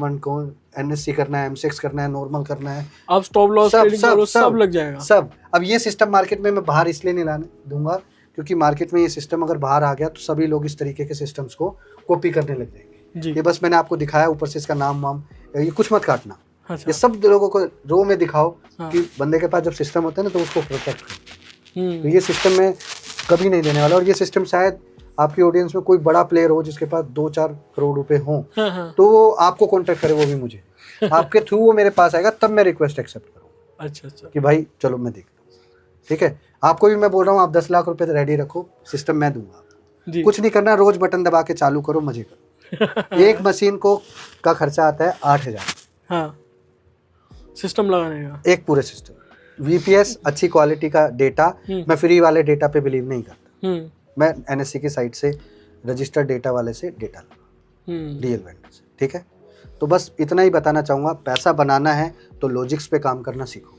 एनएससी करना है, एमसेक्स करना है, नॉर्मल करना है, आप स्टॉप लॉस सब लग जाएगा सब। अब ये सिस्टम मार्केट में मैं बाहर इसलिए नहीं लाने दूंगा क्योंकि मार्केट में ये सिस्टम अगर बाहर आ गया तो सभी लोग इस तरीके के सिस्टम्स को कॉपी करने लग जाएंगे। ये बस मैंने आपको दिखाया, ऊपर से इसका नाम वाम ये कुछ मत काटना। अच्छा। ये सब लोगों को रो में दिखाओ। हाँ। कि बंदे के पास जब सिस्टम होता है ना तो उसको प्रोटेक्ट करो। तो ये सिस्टम मैं कभी नहीं देने वाला। और ये सिस्टम शायद आपकी ऑडियंस में कोई बड़ा प्लेयर हो जिसके पास 2-4 करोड़ रुपए हों, तो वो आपको कॉन्टेक्ट करे, वो भी मुझे आपके थ्रू वो मेरे पास आएगा, तब मैं रिक्वेस्ट एक्सेप्ट करूँगा। अच्छा कि भाई चलो मैं देखता हूँ, ठीक है। आपको भी मैं बोल रहा हूँ आप 10 लाख रुपए रेडी रखो, सिस्टम मैं दूंगा। कुछ नहीं करना, रोज बटन दबा के चालू करो, मजे करो। एक मशीन को का खर्चा आता है 8,000। हाँ, सिस्टम लगाने का एक पूरे सिस्टम, VPS, अच्छी क्वालिटी का डेटा। मैं फ्री वाले डेटा पे बिलीव नहीं करता। मैं NSE की साइट से रजिस्टर्ड डेटा वाले से डेटा लूँगा, रियल वेंडर से, ठीक है। तो बस इतना ही बताना चाहूँगा, पैसा बनाना है तो लॉजिक्स पे काम करना सीखो।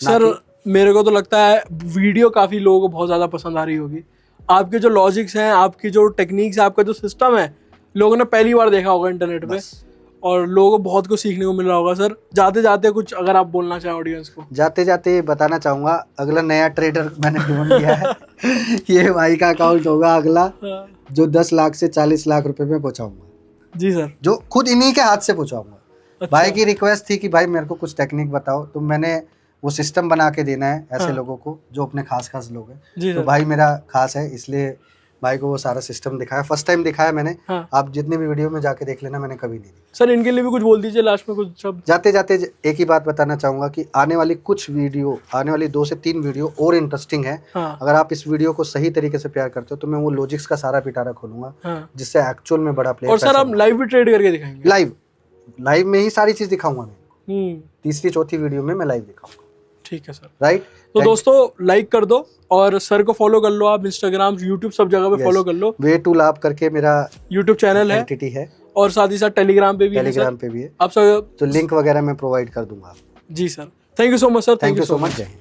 सर मेरे को तो लगता है वीडियो काफ़ी लोगों को बहुत ज़्यादा पसंद आ रही होगी। आपके जो लॉजिक्स हैं, आपकी जो टेक्निक्स है, आपका जो सिस्टम है, लोगों ने पहली बार देखा होगा इंटरनेट पे, और लोगों को बहुत कुछ सीखने को मिल रहा होगा सर। जाते जाते कुछ अगर आप बोलना चाहें ऑडियंस को। जाते जाते बताना चाहूँगा, अगला नया ट्रेडर मैंने ढूंढ लिया है। ये भाई का अकाउंट होगा अगला, जो 10 लाख से 40 लाख रुपए में पहुँचाऊंगा। जी सर। जो खुद इन्हीं के हाथ से पहुँचाऊंगा। अच्छा। भाई की रिक्वेस्ट थी कि भाई मेरे को कुछ टेक्निक बताओ, तो मैंने वो सिस्टम बना के देना है ऐसे हाँ। लोगों को जो अपने खास लोग हैं। जी तो सर। भाई मेरा खास है, इसलिए भाई को वो सारा सिस्टम दिखाया, फर्स्ट टाइम दिखाया मैंने। हाँ। आप जितने भी वीडियो में जाके देख लेना, मैंने कभी नहीं दी। सर इनके लिए भी कुछ बोल दीजिए लास्ट में कुछ शब्द। जाते जाते एक ही बात बताना चाहूँगा कि आने वाली 2 से 3 वीडियो और इंटरेस्टिंग है। हाँ। अगर आप इस वीडियो को सही तरीके से प्यार करते हो तो मैं वो लॉजिक्स का सारा पिटारा खोलूंगा, हाँ। जिससे एक्चुअल में बड़ा प्लेयर। और सर आप लाइव भी ट्रेड करके दिखाएंगे? लाइव में ही सारी चीज दिखाऊंगा मैं। 3-4 वीडियो में मैं लाइव दिखाऊंगा। ठीक है सर। राइट। तो दोस्तों लाइक कर दो और सर को फॉलो कर लो आप, इंस्टाग्राम, यूट्यूब सब जगह पे फॉलो कर लो। वे टू लाभ करके मेरा यूट्यूब चैनल है, एंटिटी है, और साथ ही साथ टेलीग्राम पे भी है। टेलीग्राम पे भी है, आप सब तो लिंक वगैरह मैं प्रोवाइड कर दूंगा। जी sir. Thank you so much sir. Thank you so much. जय हिंद।